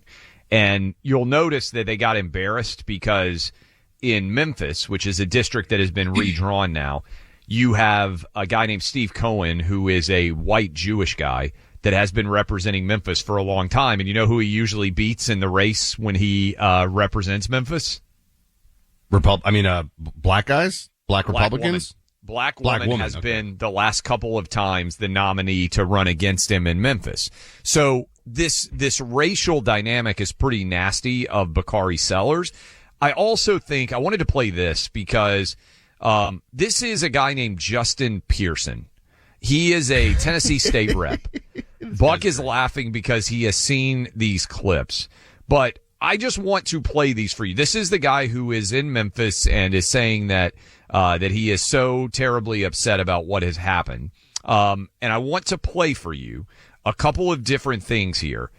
And you'll notice that they got embarrassed because in Memphis, which is a district that has been redrawn now, you have a guy named Steve Cohen, who is a white Jewish guy that has been representing Memphis for a long time. And you know who he usually beats in the race when he represents Memphis? Black guys? Black Republicans? Black woman has been the last couple of times the nominee to run against him in Memphis. So this racial dynamic is pretty nasty of Bakari Sellers. I also think I wanted to play this because this is a guy named Justin Pearson. He is a Tennessee State rep. Buck is laughing because he has seen these clips, but I just want to play these for you. This is the guy who is in Memphis and is saying that he is so terribly upset about what has happened. And I want to play for you a couple of different things here.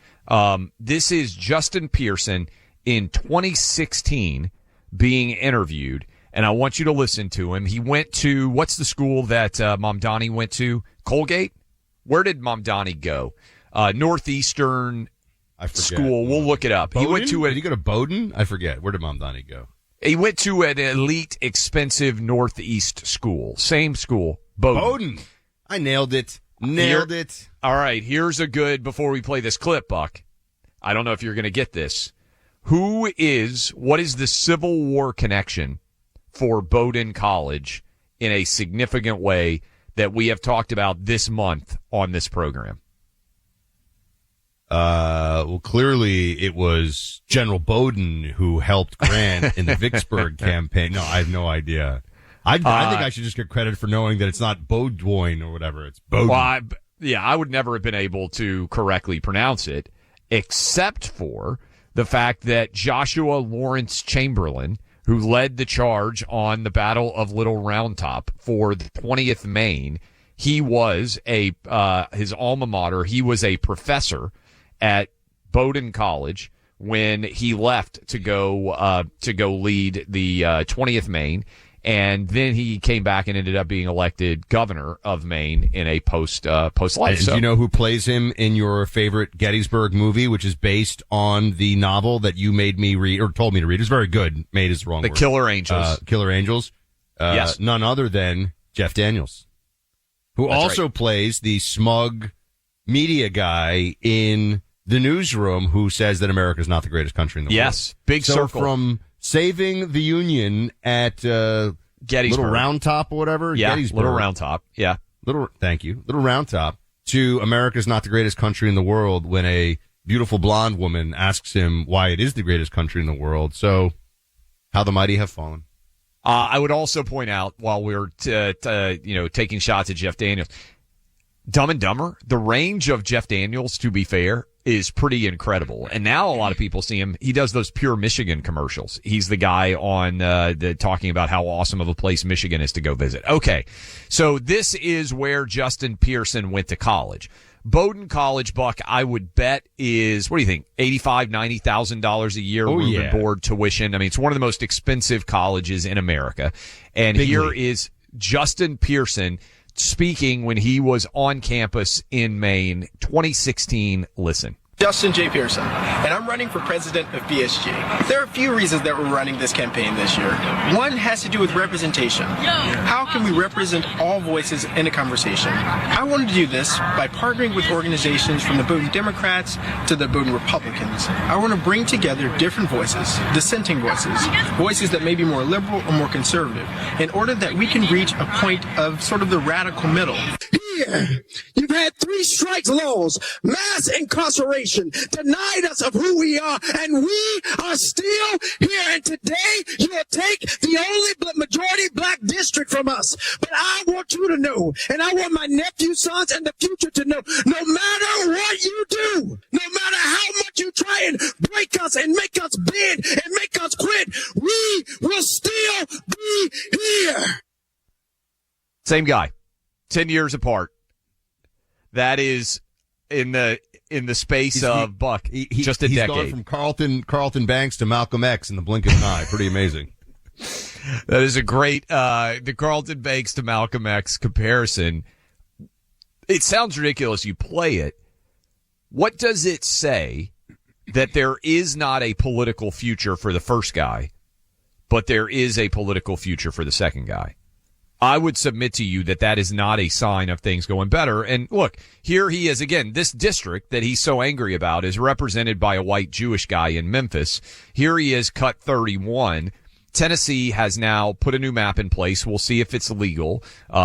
This is Justin Pearson in 2016 being interviewed, and I want you to listen to him. He went to, what's the school that Mamdani went to? Colgate? Where did Mamdani go? Northeastern school. We'll look it up. Bowdoin? Did he go to Bowdoin? I forget. Where did Mamdani go? He went to an elite, expensive Northeast school. Same school. Bowdoin. I nailed it. All right, here's a good, before we play this clip, Buck. I don't know if you're going to get this. What is the Civil War connection for Bowdoin College in a significant way that we have talked about this month on this program? Well, clearly it was General Bowdoin who helped Grant in the Vicksburg campaign. No, I have no idea. I think I should just get credit for knowing that it's not Bowdoin or whatever. It's Bowdoin. Well, I would never have been able to correctly pronounce it, except for the fact that Joshua Lawrence Chamberlain, who led the charge on the Battle of Little Round Top for the 20th Maine, he was his alma mater. He was a professor at Bowdoin College when he left to go lead the 20th Maine, and then he came back and ended up being elected governor of Maine in a post life. And do you know who plays him in your favorite Gettysburg movie, which is based on the novel that you made me read or told me to read? It's very good. Made is the wrong word. The Killer Angels. Killer Angels. Yes. None other than Jeff Daniels, who That's also right. plays the smug media guy in The Newsroom, who says that America is not the greatest country in the world. Yes, big circle. From saving the Union at Gettysburg. Little Round Top or whatever? Yeah, Gettysburg. Little Round Top. Yeah. Thank you. Little Round Top to America's not the greatest country in the world when a beautiful blonde woman asks him why it is the greatest country in the world. So, how the mighty have fallen. I would also point out, while we're taking shots at Jeff Daniels, Dumb and Dumber, the range of Jeff Daniels, to be fair, is pretty incredible. And now a lot of people see him. He does those Pure Michigan commercials. He's the guy on talking about how awesome of a place Michigan is to go visit. Okay, so this is where Justin Pearson went to college. Bowdoin College, Buck, I would bet is, what do you think, $85,000, $90,000 a year room and board tuition. I mean, it's one of the most expensive colleges in America. And here is Justin Pearson speaking when he was on campus in Maine, 2016. Listen. Justin J. Pearson, and I'm running for president of BSG. There are a few reasons that we're running this campaign this year. One has to do with representation. How can we represent all voices in a conversation? I wanted to do this by partnering with organizations from the Bowdoin Democrats to the Bowdoin Republicans. I want to bring together different voices, dissenting voices, voices that may be more liberal or more conservative, in order that we can reach a point of sort of the radical middle. Here, you've had 3 strike laws, mass incarceration, denied us of who we are, and we are still here. And today, you'll take the only majority black district from us. But I want you to know, and I want my nephew, sons, and the future to know, no matter what you do, no matter how much you try and break us and make us bend and make us quit, we will still be here. Same guy. 10 years apart. That is in the space of Buck, just a decade. He's gone from Carlton Banks to Malcolm X in the blink of an eye. Pretty amazing. That is a great the Carlton Banks to Malcolm X comparison. It sounds ridiculous. You play it. What does it say that there is not a political future for the first guy, but there is a political future for the second guy? I would submit to you that that is not a sign of things going better. And look, here he is again. This district that he's so angry about is represented by a white Jewish guy in Memphis. Here he is, cut 31, Tennessee has now put a new map in place. We'll see if it's legal.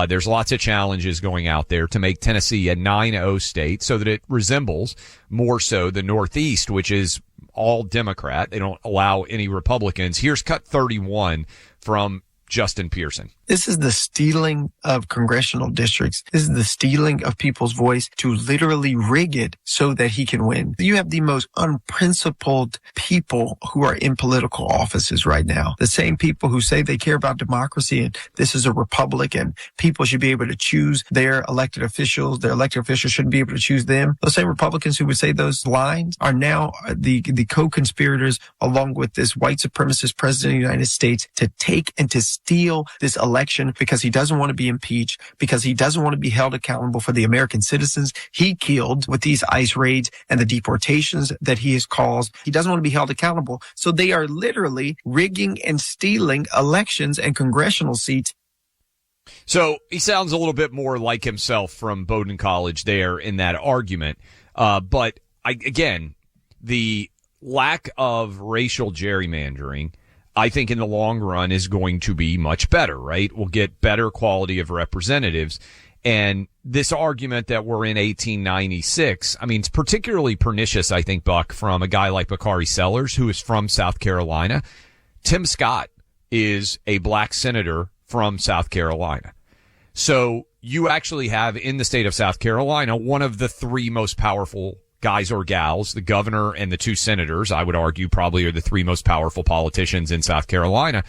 There's lots of challenges going out there to make Tennessee a 9-0 state so that it resembles more so the Northeast, which is all Democrat. They don't allow any Republicans. Here's cut 31 from Justin Pearson. This is the stealing of congressional districts. This is the stealing of people's voice to literally rig it so that he can win. You have the most unprincipled people who are in political offices right now. The same people who say they care about democracy and this is a republic and people should be able to choose their elected officials. Their elected officials shouldn't be able to choose them. Those same Republicans who would say those lines are now the co-conspirators along with this white supremacist president of the United States to take and to steal this election because he doesn't want to be impeached, because he doesn't want to be held accountable for the American citizens he killed with these ICE raids and the deportations that he has caused. He doesn't want to be held accountable. So they are literally rigging and stealing elections and congressional seats. So he sounds a little bit more like himself from Bowdoin College there in that argument. But again, the lack of racial gerrymandering, I think in the long run is going to be much better, right? We'll get better quality of representatives. And this argument that we're in 1896, I mean, it's particularly pernicious, I think, Buck, from a guy like Bakari Sellers, who is from South Carolina. Tim Scott is a black senator from South Carolina. So you actually have in the state of South Carolina one of the three most powerful guys or gals, the governor and the two senators, I would argue probably are the three most powerful politicians in South Carolina.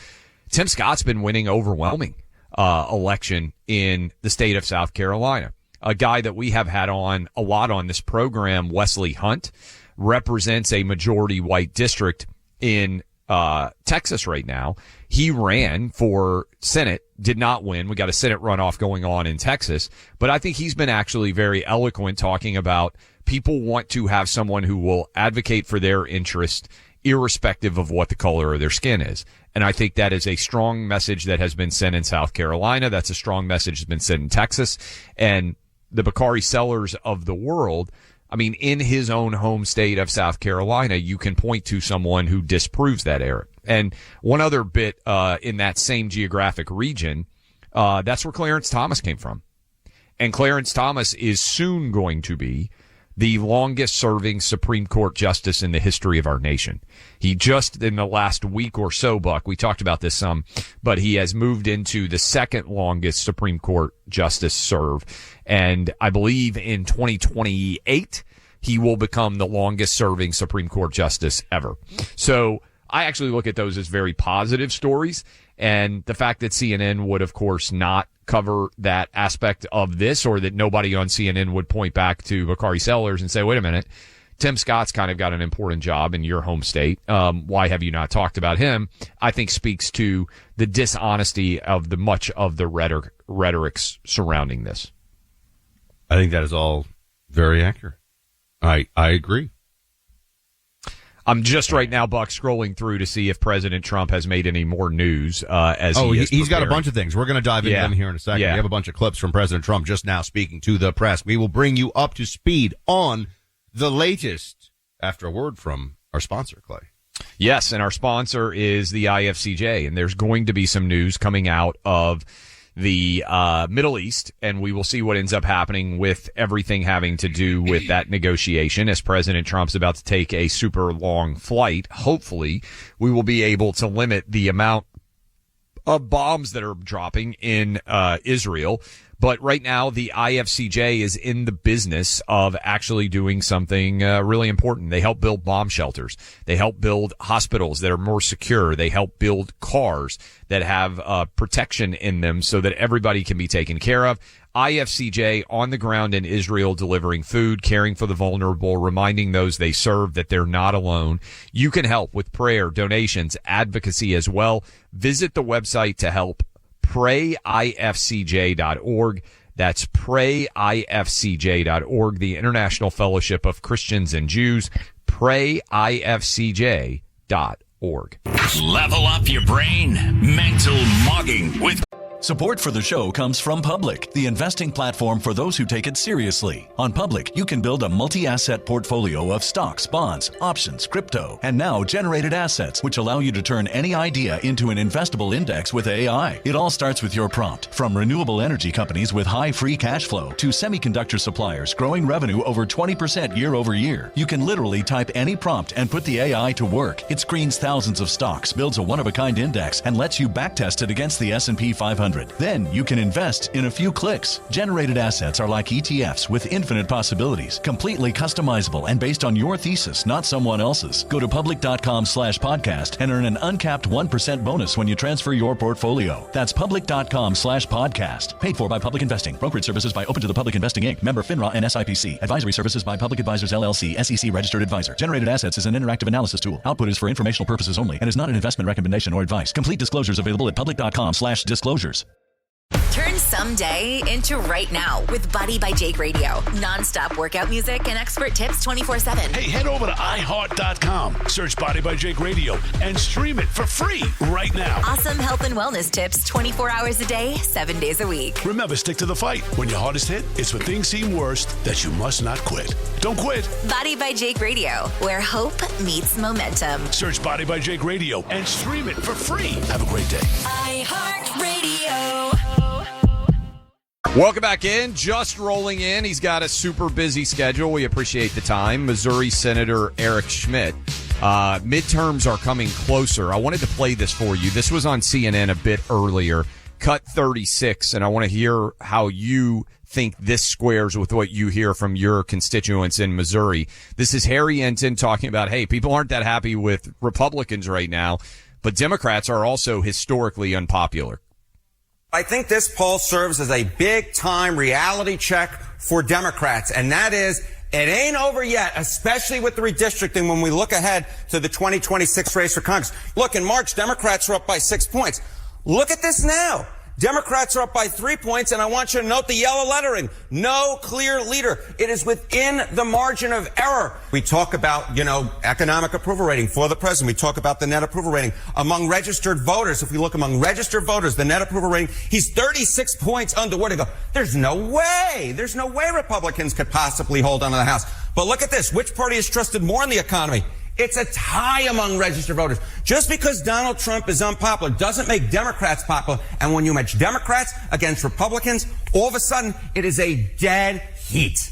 Tim Scott's been winning overwhelming election in the state of South Carolina. A guy that we have had on a lot on this program, Wesley Hunt, represents a majority white district in Texas right now. He ran for Senate, did not win. We got a Senate runoff going on in Texas, but I think he's been actually very eloquent talking about people want to have someone who will advocate for their interest irrespective of what the color of their skin is. And I think that is a strong message that has been sent in South Carolina. That's a strong message that's been sent in Texas. And the Bakari Sellers of the world, I mean, in his own home state of South Carolina, you can point to someone who disproves that error. And one other bit in that same geographic region, that's where Clarence Thomas came from. And Clarence Thomas is soon going to be the longest serving Supreme Court justice in the history of our nation. He just in the last week or so, Buck, we talked about this some, but he has moved into the second longest Supreme Court justice serve. And I believe in 2028, he will become the longest serving Supreme Court justice ever. So I actually look at those as very positive stories. And the fact that CNN would, of course, not cover that aspect of this, or that nobody on CNN would point back to Bakari Sellers and say, wait a minute, Tim Scott's kind of got an important job in your home state. Why have you not talked about him? I think speaks to the dishonesty of the much of the rhetorics surrounding this. I think that is all very accurate. I agree. I'm just right now, Buck, scrolling through to see if President Trump has made any more news. He's got a bunch of things. We're going to dive into them here in a second. Yeah. We have a bunch of clips from President Trump just now speaking to the press. We will bring you up to speed on the latest after a word from our sponsor, Clay. Yes, and our sponsor is the IFCJ, and there's going to be some news coming out of the Middle East, and we will see what ends up happening with everything having to do with that negotiation. As President Trump's about to take a super long flight, hopefully we will be able to limit the amount of bombs that are dropping in Israel. But right now, the IFCJ is in the business of actually doing something really important. They help build bomb shelters. They help build hospitals that are more secure. They help build cars that have protection in them so that everybody can be taken care of. IFCJ on the ground in Israel, delivering food, caring for the vulnerable, reminding those they serve that they're not alone. You can help with prayer, donations, advocacy as well. Visit the website to help. PrayIFCJ.org. That's PrayIFCJ.org, the International Fellowship of Christians and Jews. PrayIFCJ.org. Level up your brain. Mental mugging with Support for the show comes from Public, the investing platform for those who take it seriously. On Public, you can build a multi-asset portfolio of stocks, bonds, options, crypto, and now generated assets, which allow you to turn any idea into an investable index with AI. It all starts with your prompt. From renewable energy companies with high free cash flow to semiconductor suppliers growing revenue over 20% year over year, you can literally type any prompt and put the AI to work. It screens thousands of stocks, builds a one-of-a-kind index, and lets you backtest it against the S&P 500. Then you can invest in a few clicks. Generated assets are like ETFs with infinite possibilities, completely customizable and based on your thesis, not someone else's. Go to public.com/podcast and earn an uncapped 1% bonus when you transfer your portfolio. That's public.com/podcast. Paid for by Public Investing. Brokerage services by Open to the Public Investing Inc. Member FINRA and SIPC. Advisory services by Public Advisors LLC, SEC registered advisor. Generated assets is an interactive analysis tool. Output is for informational purposes only and is not an investment recommendation or advice. Complete disclosures available at public.com/disclosures. Turn someday into right now with Body by Jake Radio. Non-stop workout music and expert tips 24/7. Hey, head over to iHeart.com, search Body by Jake Radio, and stream it for free right now. Awesome health and wellness tips 24 hours a day, 7 days a week. Remember, stick to the fight. When your heart is hit, it's when things seem worst that you must not quit. Don't quit. Body by Jake Radio, where hope meets momentum. Search Body by Jake Radio and stream it for free. Have a great day. iHeartRadio. Welcome back in. Just rolling in. He's got a super busy schedule. We appreciate the time. Missouri Senator Eric Schmidt. Midterms are coming closer. I wanted to play this for you. This was on CNN a bit earlier. Cut 36, and I want to hear how you think this squares with what you hear from your constituents in Missouri. This is Harry Enton talking about, hey, people aren't that happy with Republicans right now, but Democrats are also historically unpopular. I think this poll serves as a big-time reality check for Democrats, and that is, it ain't over yet, especially with the redistricting when we look ahead to the 2026 race for Congress. Look, in March, Democrats are up by 6 points. Look at this now. Democrats are up by 3 points, and I want you to note the yellow lettering. No clear leader. It is within the margin of error. We talk about, economic approval rating for the president. We talk about the net approval rating. Among registered voters, if we look among registered voters, the net approval rating, he's 36 points under. Where to go? There's no way Republicans could possibly hold on to the House. But look at this. Which party is trusted more in the economy? It's a tie among registered voters. Just because Donald Trump is unpopular doesn't make Democrats popular. And when you match Democrats against Republicans, all of a sudden it is a dead heat.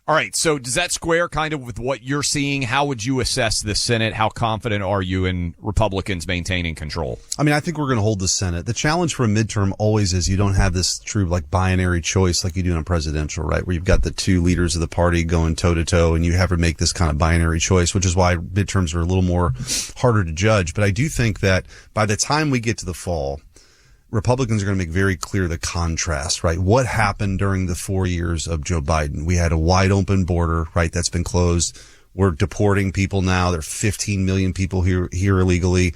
All right, so does that square kind of with what you're seeing? How would you assess the Senate? How confident are you in Republicans maintaining control? I mean, I think we're going to hold the Senate. The challenge for a midterm always is you don't have this true binary choice like you do in a presidential, right? Where you've got the two leaders of the party going toe to toe and you have to make this kind of binary choice, which is why midterms are a little more harder to judge. But I do think that by the time we get to the fall, Republicans are going to make very clear the contrast, right? What happened during the 4 years of Joe Biden? We had a wide open border, right? That's been closed. We're deporting people now. There are 15 million people here illegally.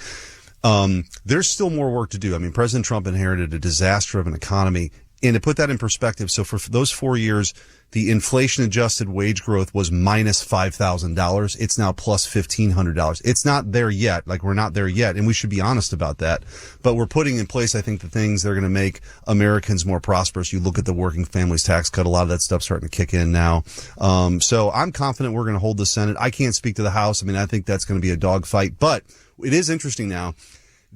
There's still more work to do. I mean, President Trump inherited a disaster of an economy. And to put that in perspective, so for those 4 years, the inflation-adjusted wage growth was minus $5,000. It's now plus $1,500. It's not there yet. We're not there yet, and we should be honest about that. But we're putting in place, I think, the things that are going to make Americans more prosperous. You look at the working families tax cut. A lot of that stuff's starting to kick in now. So I'm confident we're going to hold the Senate. I can't speak to the House. I mean, I think that's going to be a dogfight. But it is interesting now.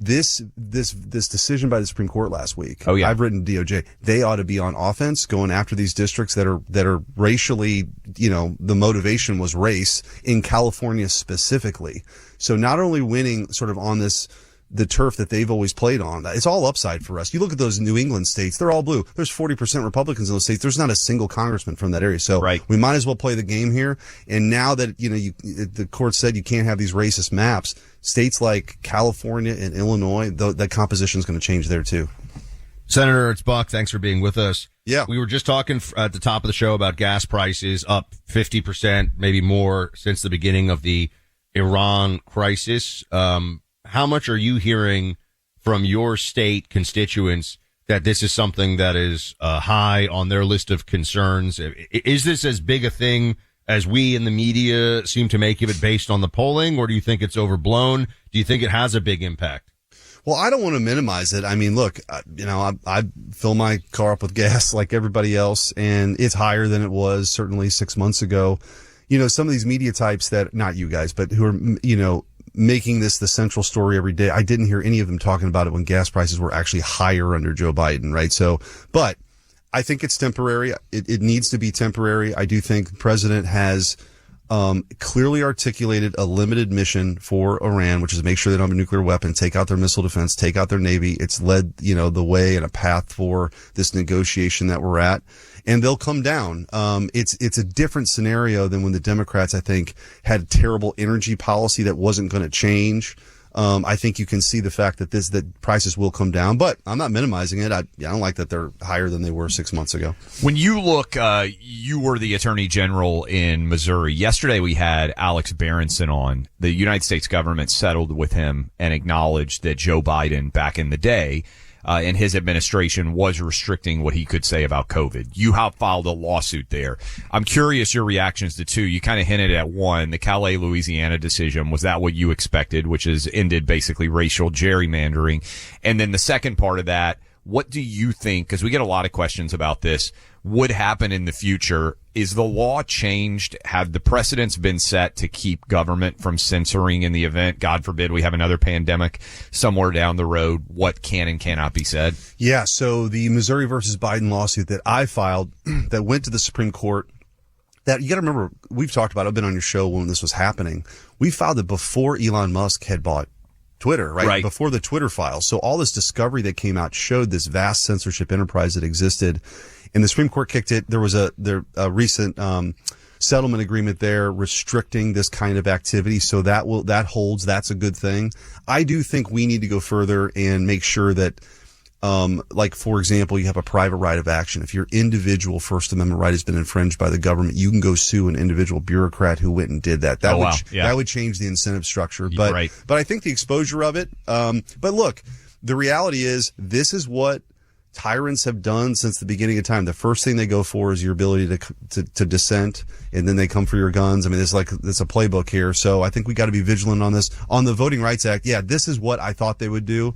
This decision by the Supreme Court last week. Oh, yeah. I've written DOJ. They ought to be on offense, going after these districts that are racially, the motivation was race in California specifically. So not only winning sort of on the turf that they've always played on, it's all upside for us. You look at those New England states, they're all blue. There's 40% Republicans in those states. There's not a single congressman from that area. So we might as well play the game here. And now that, the court said you can't have these racist maps, states like California and Illinois, that composition is going to change there too. Senator, it's Buck. Thanks for being with us. Yeah. We were just talking at the top of the show about gas prices up 50%, maybe more since the beginning of the Iran crisis. How much are you hearing from your state constituents that this is something that is high on their list of concerns? Is this as big a thing as we in the media seem to make of it based on the polling, or do you think it's overblown? Do you think it has a big impact? Well, I don't want to minimize it. I mean, look, I fill my car up with gas like everybody else, and it's higher than it was certainly 6 months ago. Some of these media types that, not you guys, but who are, making this the central story every day. I didn't hear any of them talking about it when gas prices were actually higher under Joe Biden, right? So, but I think it's temporary. It needs to be temporary. I do think the president has clearly articulated a limited mission for Iran, which is to make sure they don't have a nuclear weapon, take out their missile defense, take out their Navy. It's led, the way and a path for this negotiation that we're at. And they'll come down. It's a different scenario than when the Democrats, I think, had a terrible energy policy that wasn't going to change. I think you can see the fact that prices will come down, but I'm not minimizing it. I don't like that they're higher than they were 6 months ago. When you look, you were the Attorney General in Missouri. Yesterday we had Alex Berenson on. The United States government settled with him and acknowledged that Joe Biden back in the day and his administration was restricting what he could say about COVID. You have filed a lawsuit there. I'm curious your reactions to two. You kind of hinted at one, the Calais, Louisiana decision. Was that what you expected, which has ended basically racial gerrymandering? And then the second part of that, what do you think, because we get a lot of questions about this, would happen in the future? Is the law changed? Have the precedents been set to keep government from censoring in the event, God forbid, we have another pandemic somewhere down the road? What can and cannot be said? Yeah, so the Missouri versus Biden lawsuit that I filed that went to the Supreme Court, that you got to remember, we've talked about it, I've been on your show when this was happening. We filed it before Elon Musk had bought Twitter, right? Before the Twitter files. So all this discovery that came out showed this vast censorship enterprise that existed. And the Supreme Court kicked it. There was a recent settlement agreement there restricting this kind of activity. So that holds. That's a good thing. I do think we need to go further and make sure that, like, for example, you have a private right of action. If your individual First Amendment right has been infringed by the government, you can go sue an individual bureaucrat who went and did that. That would change the incentive structure. But I think the exposure of it. But look, the reality is this is what tyrants have done since the beginning of time. The first thing they go for is your ability to dissent, and then they come for your guns. I mean, it's a playbook here. So I think we got to be vigilant on this. On the Voting Rights Act, yeah, this is what I thought they would do.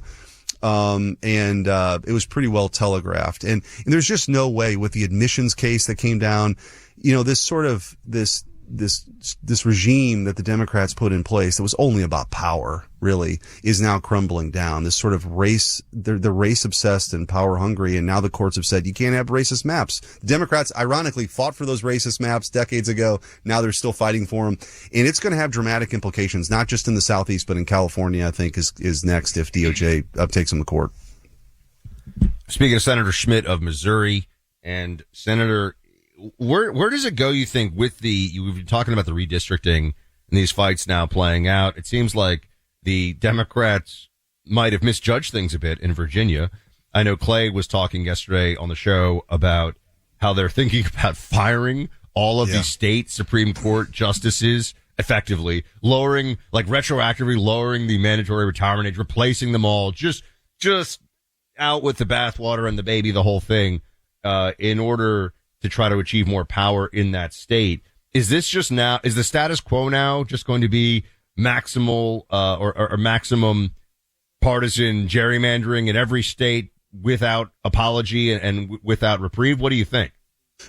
It was pretty well telegraphed. And there's just no way with the admissions case that came down, this sort of, this regime that the Democrats put in place that was only about power, really, is now crumbling down. This sort of race, they're race obsessed and power hungry. And now the courts have said you can't have racist maps. The Democrats, ironically, fought for those racist maps decades ago. Now they're still fighting for them. And it's going to have dramatic implications, not just in the Southeast, but in California, I think is next if DOJ takes them to court. Speaking of Senator Schmidt of Missouri, and Senator, where does it go, you think, with we've been talking about the redistricting and these fights now playing out. It seems like the Democrats might have misjudged things a bit in Virginia. I know Clay was talking yesterday on the show about how they're thinking about firing all of these state Supreme Court justices, effectively retroactively lowering the mandatory retirement age, replacing them all, just out with the bathwater and the baby, the whole thing, in order to try to achieve more power in that state. Is this just now, is the status quo now just going to be maximal, or maximum partisan gerrymandering in every state without apology and without reprieve? What do you think?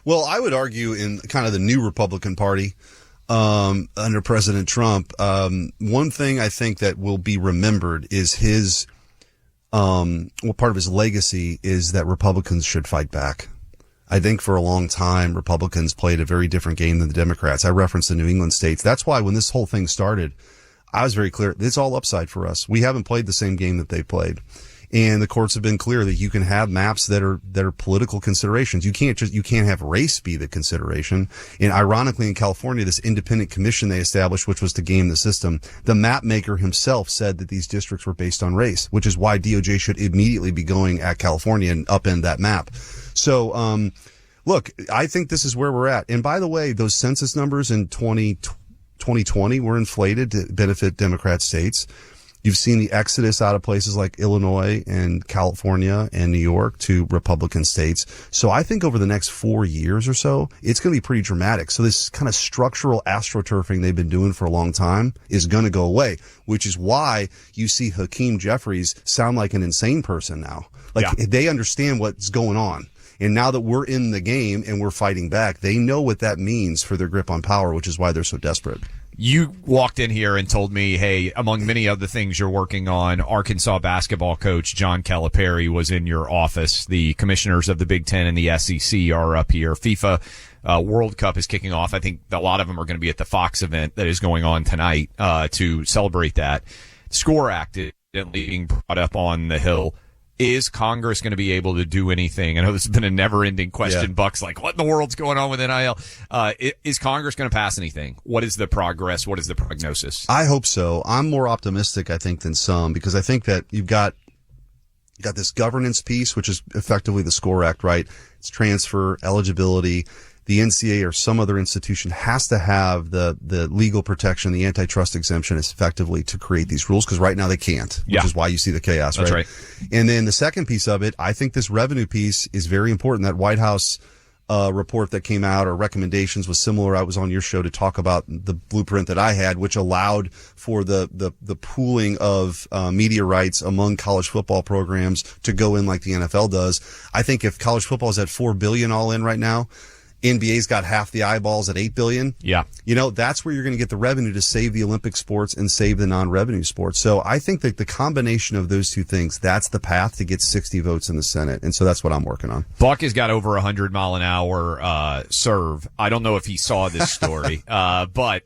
Well, I would argue in kind of the new Republican Party, under President Trump, one thing I think that will be remembered is his, part of his legacy is that Republicans should fight back. I think for a long time, Republicans played a very different game than the Democrats. I referenced the New England states. That's why when this whole thing started, I was very clear. It's all upside for us. We haven't played the same game that they played. And the courts have been clear that you can have maps that are political considerations. You can't have race be the consideration. And ironically, in California, this independent commission they established, which was to game the system, the map maker himself said that these districts were based on race, which is why DOJ should immediately be going at California and upend that map. So, look, I think this is where we're at. And by the way, those census numbers in 2020 were inflated to benefit Democrat states. You've seen the exodus out of places like Illinois and California and New York to Republican states. So I think over the next 4 years or so, it's going to be pretty dramatic. So this kind of structural astroturfing they've been doing for a long time is going to go away, which is why you see Hakeem Jeffries sound like an insane person now. They understand what's going on. And now that we're in the game and we're fighting back, they know what that means for their grip on power, which is why they're so desperate. You walked in here and told me, hey, among many other things you're working on, Arkansas basketball coach John Calipari was in your office. The commissioners of the Big Ten and the SEC are up here. FIFA World Cup is kicking off. I think a lot of them are going to be at the Fox event that is going on tonight to celebrate that. SCORE Act is being brought up on the Hill. Is Congress going to be able to do anything? I know this has been a never-ending question. Yeah. Buck's like, what in the world's going on with NIL? Is Congress going to pass anything? What is the progress? What is the prognosis? I hope so. I'm more optimistic, I think, than some, because I think that you've got this governance piece, which is effectively the SCORE Act, right? It's transfer, eligibility. The NCAA or some other institution has to have the legal protection, the antitrust exemption effectively to create these rules, because right now they can't, which is why you see the chaos, right? That's right. And then the second piece of it, I think this revenue piece is very important. That White House report that came out, or recommendations, was similar. I was on your show to talk about the blueprint that I had, which allowed for the pooling of media rights among college football programs to go in like the NFL does. I think if college football is at $4 billion all in right now, NBA's got half the eyeballs at $8 billion. Yeah. That's where you're going to get the revenue to save the Olympic sports and save the non-revenue sports. So I think that the combination of those two things, that's the path to get 60 votes in the Senate. And so that's what I'm working on. Buck has got over 100 mile an hour serve. I don't know if he saw this story, but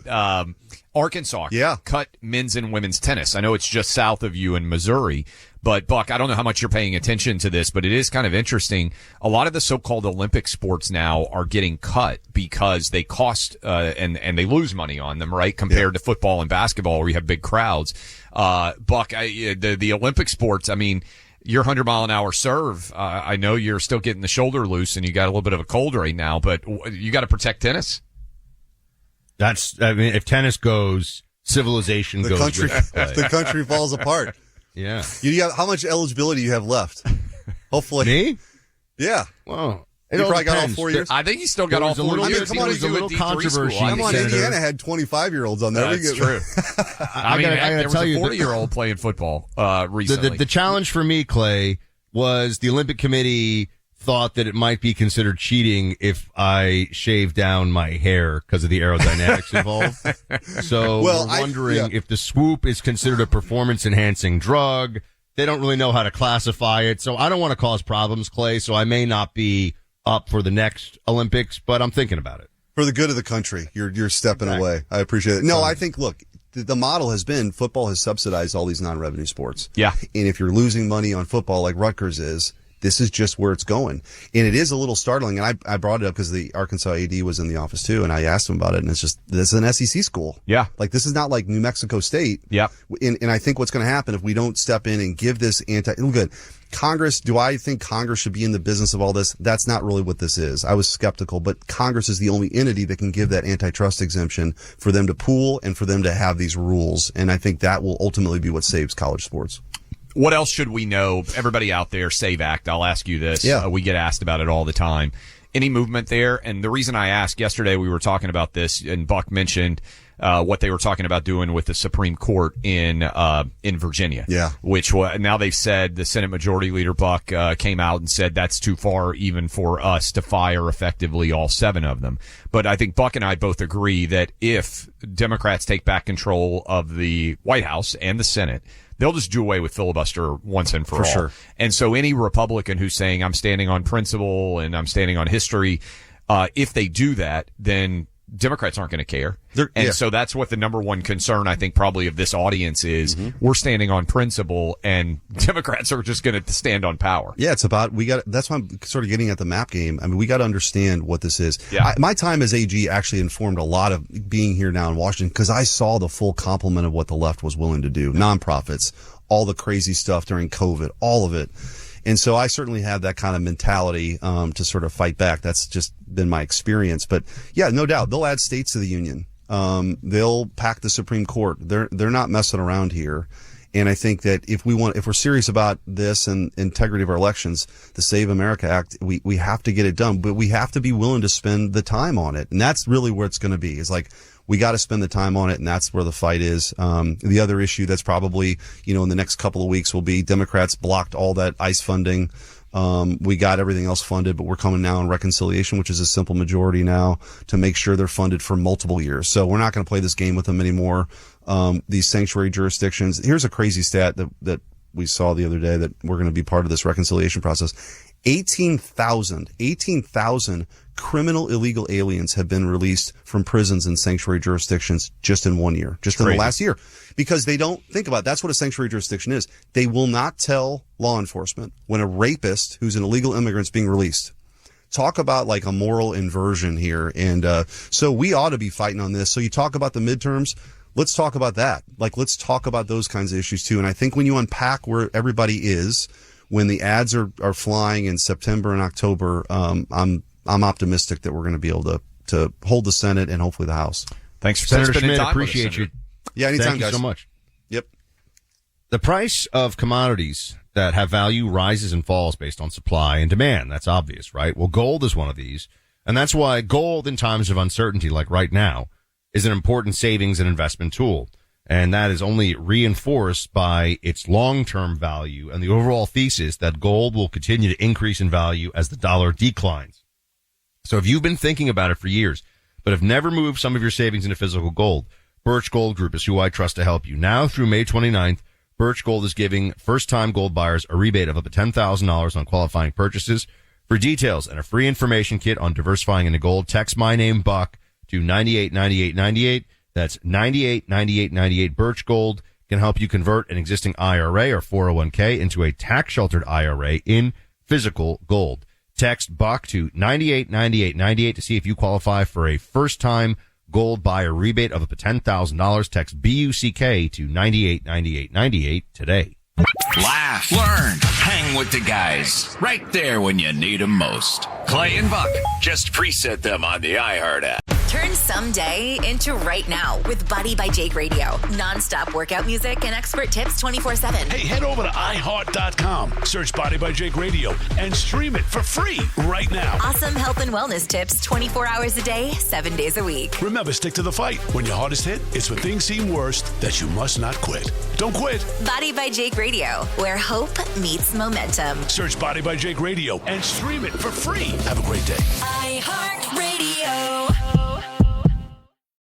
Arkansas cut men's and women's tennis. I know it's just south of you in Missouri. But, Buck, I don't know how much you're paying attention to this, but it is kind of interesting. A lot of the so-called Olympic sports now are getting cut because they cost and they lose money on them, right, compared to football and basketball where you have big crowds. Buck, the Olympic sports, I mean, your 100-mile-an-hour serve, I know you're still getting the shoulder loose and you got a little bit of a cold right now, but you got to protect tennis. If tennis goes, civilization goes with play. The country falls apart. Yeah. How much eligibility you have left? Hopefully. Me? Yeah. Well, you probably got all 4 years. I think you still got all 4 years. Come on, there's a little controversy. Come on, Indiana had 25-year-olds on there. That's true. I gotta tell you, there was a 40-year-old playing football recently. The challenge for me, Clay, was the Olympic Committee thought that it might be considered cheating if I shave down my hair because of the aerodynamics involved. So we're wondering if the swoop is considered a performance-enhancing drug. They don't really know how to classify it. So I don't want to cause problems, Clay, so I may not be up for the next Olympics, but I'm thinking about it. For the good of the country, you're stepping away. I appreciate it. No, I think, look, the model has been football has subsidized all these non-revenue sports. Yeah. And if you're losing money on football like Rutgers is, this is just where it's going. And it is a little startling. And I brought it up because the Arkansas AD was in the office too. And I asked him about it. And it's just, this is an SEC school. Yeah. Like, this is not like New Mexico State. Yeah. And I think what's going to happen if we don't step in and give this good. Congress, do I think Congress should be in the business of all this? That's not really what this is. I was skeptical, but Congress is the only entity that can give that antitrust exemption for them to pool and for them to have these rules. And I think that will ultimately be what saves college sports. What else should we know? Everybody out there, SAVE Act. I'll ask you this. Yeah. We get asked about it all the time. Any movement there? And the reason I asked, yesterday we were talking about this, and Buck mentioned what they were talking about doing with the Supreme Court in Virginia. Yeah. Which now they've said, the Senate Majority Leader Buck came out and said that's too far even for us to fire effectively all 7 of them. But I think Buck and I both agree that if Democrats take back control of the White House and the Senate, they'll just do away with filibuster once and for all. Sure. And so any Republican who's saying I'm standing on principle and I'm standing on history, if they do that, then Democrats aren't going to care. So that's what the number one concern, I think, probably of this audience is. Mm-hmm. We're standing on principle and Democrats are just going to stand on power. Yeah, it's about, that's why I'm sort of getting at the map game. I mean, we got to understand what this is. Yeah. My time as AG actually informed a lot of being here now in Washington because I saw the full complement of what the left was willing to do. Nonprofits, all the crazy stuff during COVID, all of it. And so I certainly have that kind of mentality to sort of fight back. That's just been my experience. But yeah, no doubt they'll add states to the union. They'll pack the Supreme Court. They're not messing around here. And I think that if we're serious about this and integrity of our elections, the Save America Act, we have to get it done, but we have to be willing to spend the time on it. And that's really where it's going to be. It's like, we got to spend the time on it, and that's where the fight is. The other issue that's probably, in the next couple of weeks will be Democrats blocked all that ICE funding. We got everything else funded, but we're coming now in reconciliation, which is a simple majority now, to make sure they're funded for multiple years. So we're not going to play this game with them anymore. These sanctuary jurisdictions. Here's a crazy stat that we saw the other day that we're going to be part of this reconciliation process. 18,000 criminal illegal aliens have been released from prisons and sanctuary jurisdictions just in 1 year, just in the last year, because they don't think about it. That's what a sanctuary jurisdiction is. They will not tell law enforcement when a rapist who's an illegal immigrant is being released. Talk about like a moral inversion here. And so we ought to be fighting on this. So you talk about the midterms. Let's talk about that. Like, let's talk about those kinds of issues too. And I think when you unpack where everybody is, when the ads are flying in September and October, I'm optimistic that we're going to be able to hold the Senate and hopefully the House. Thanks for Senator spending Schmidt. time Appreciate with us, you. Senator. Yeah, anytime, Thank you guys. so much. Yep. The price of commodities that have value rises and falls based on supply and demand. That's obvious, right? Well, gold is one of these. And that's why gold in times of uncertainty, like right now, is an important savings and investment tool. And that is only reinforced by its long-term value and the overall thesis that gold will continue to increase in value as the dollar declines. So if you've been thinking about it for years, but have never moved some of your savings into physical gold, Birch Gold Group is who I trust to help you. Now through May 29th, Birch Gold is giving first-time gold buyers a rebate of up to $10,000 on qualifying purchases. For details and a free information kit on diversifying into gold, text my name, Buck, to 989898. That's 989898. Birch Gold can help you convert an existing IRA or 401k into a tax-sheltered IRA in physical gold. Text Buck to 989898 to see if you qualify for a first-time gold buyer rebate of up to $10,000. Text BUCK to 989898 today. Laugh, learn, hang with the guys. Right there when you need them most. Clay and Buck. Just preset them on the iHeart app. Turn someday into right now with Buddy by Jake Radio. Non-stop workout music and expert tips 24/7. Hey, head over to iHeart.com. Search Body by Jake Radio and stream it for free right now. Awesome health and wellness tips 24 hours a day, 7 days a week. Remember, stick to the fight. When your heart is hit, it's when things seem worst that you must not quit. Don't quit. Body by Jake Radio, where hope meets momentum. Search Body by Jake Radio and stream it for free. Have a great day. iHeart Radio.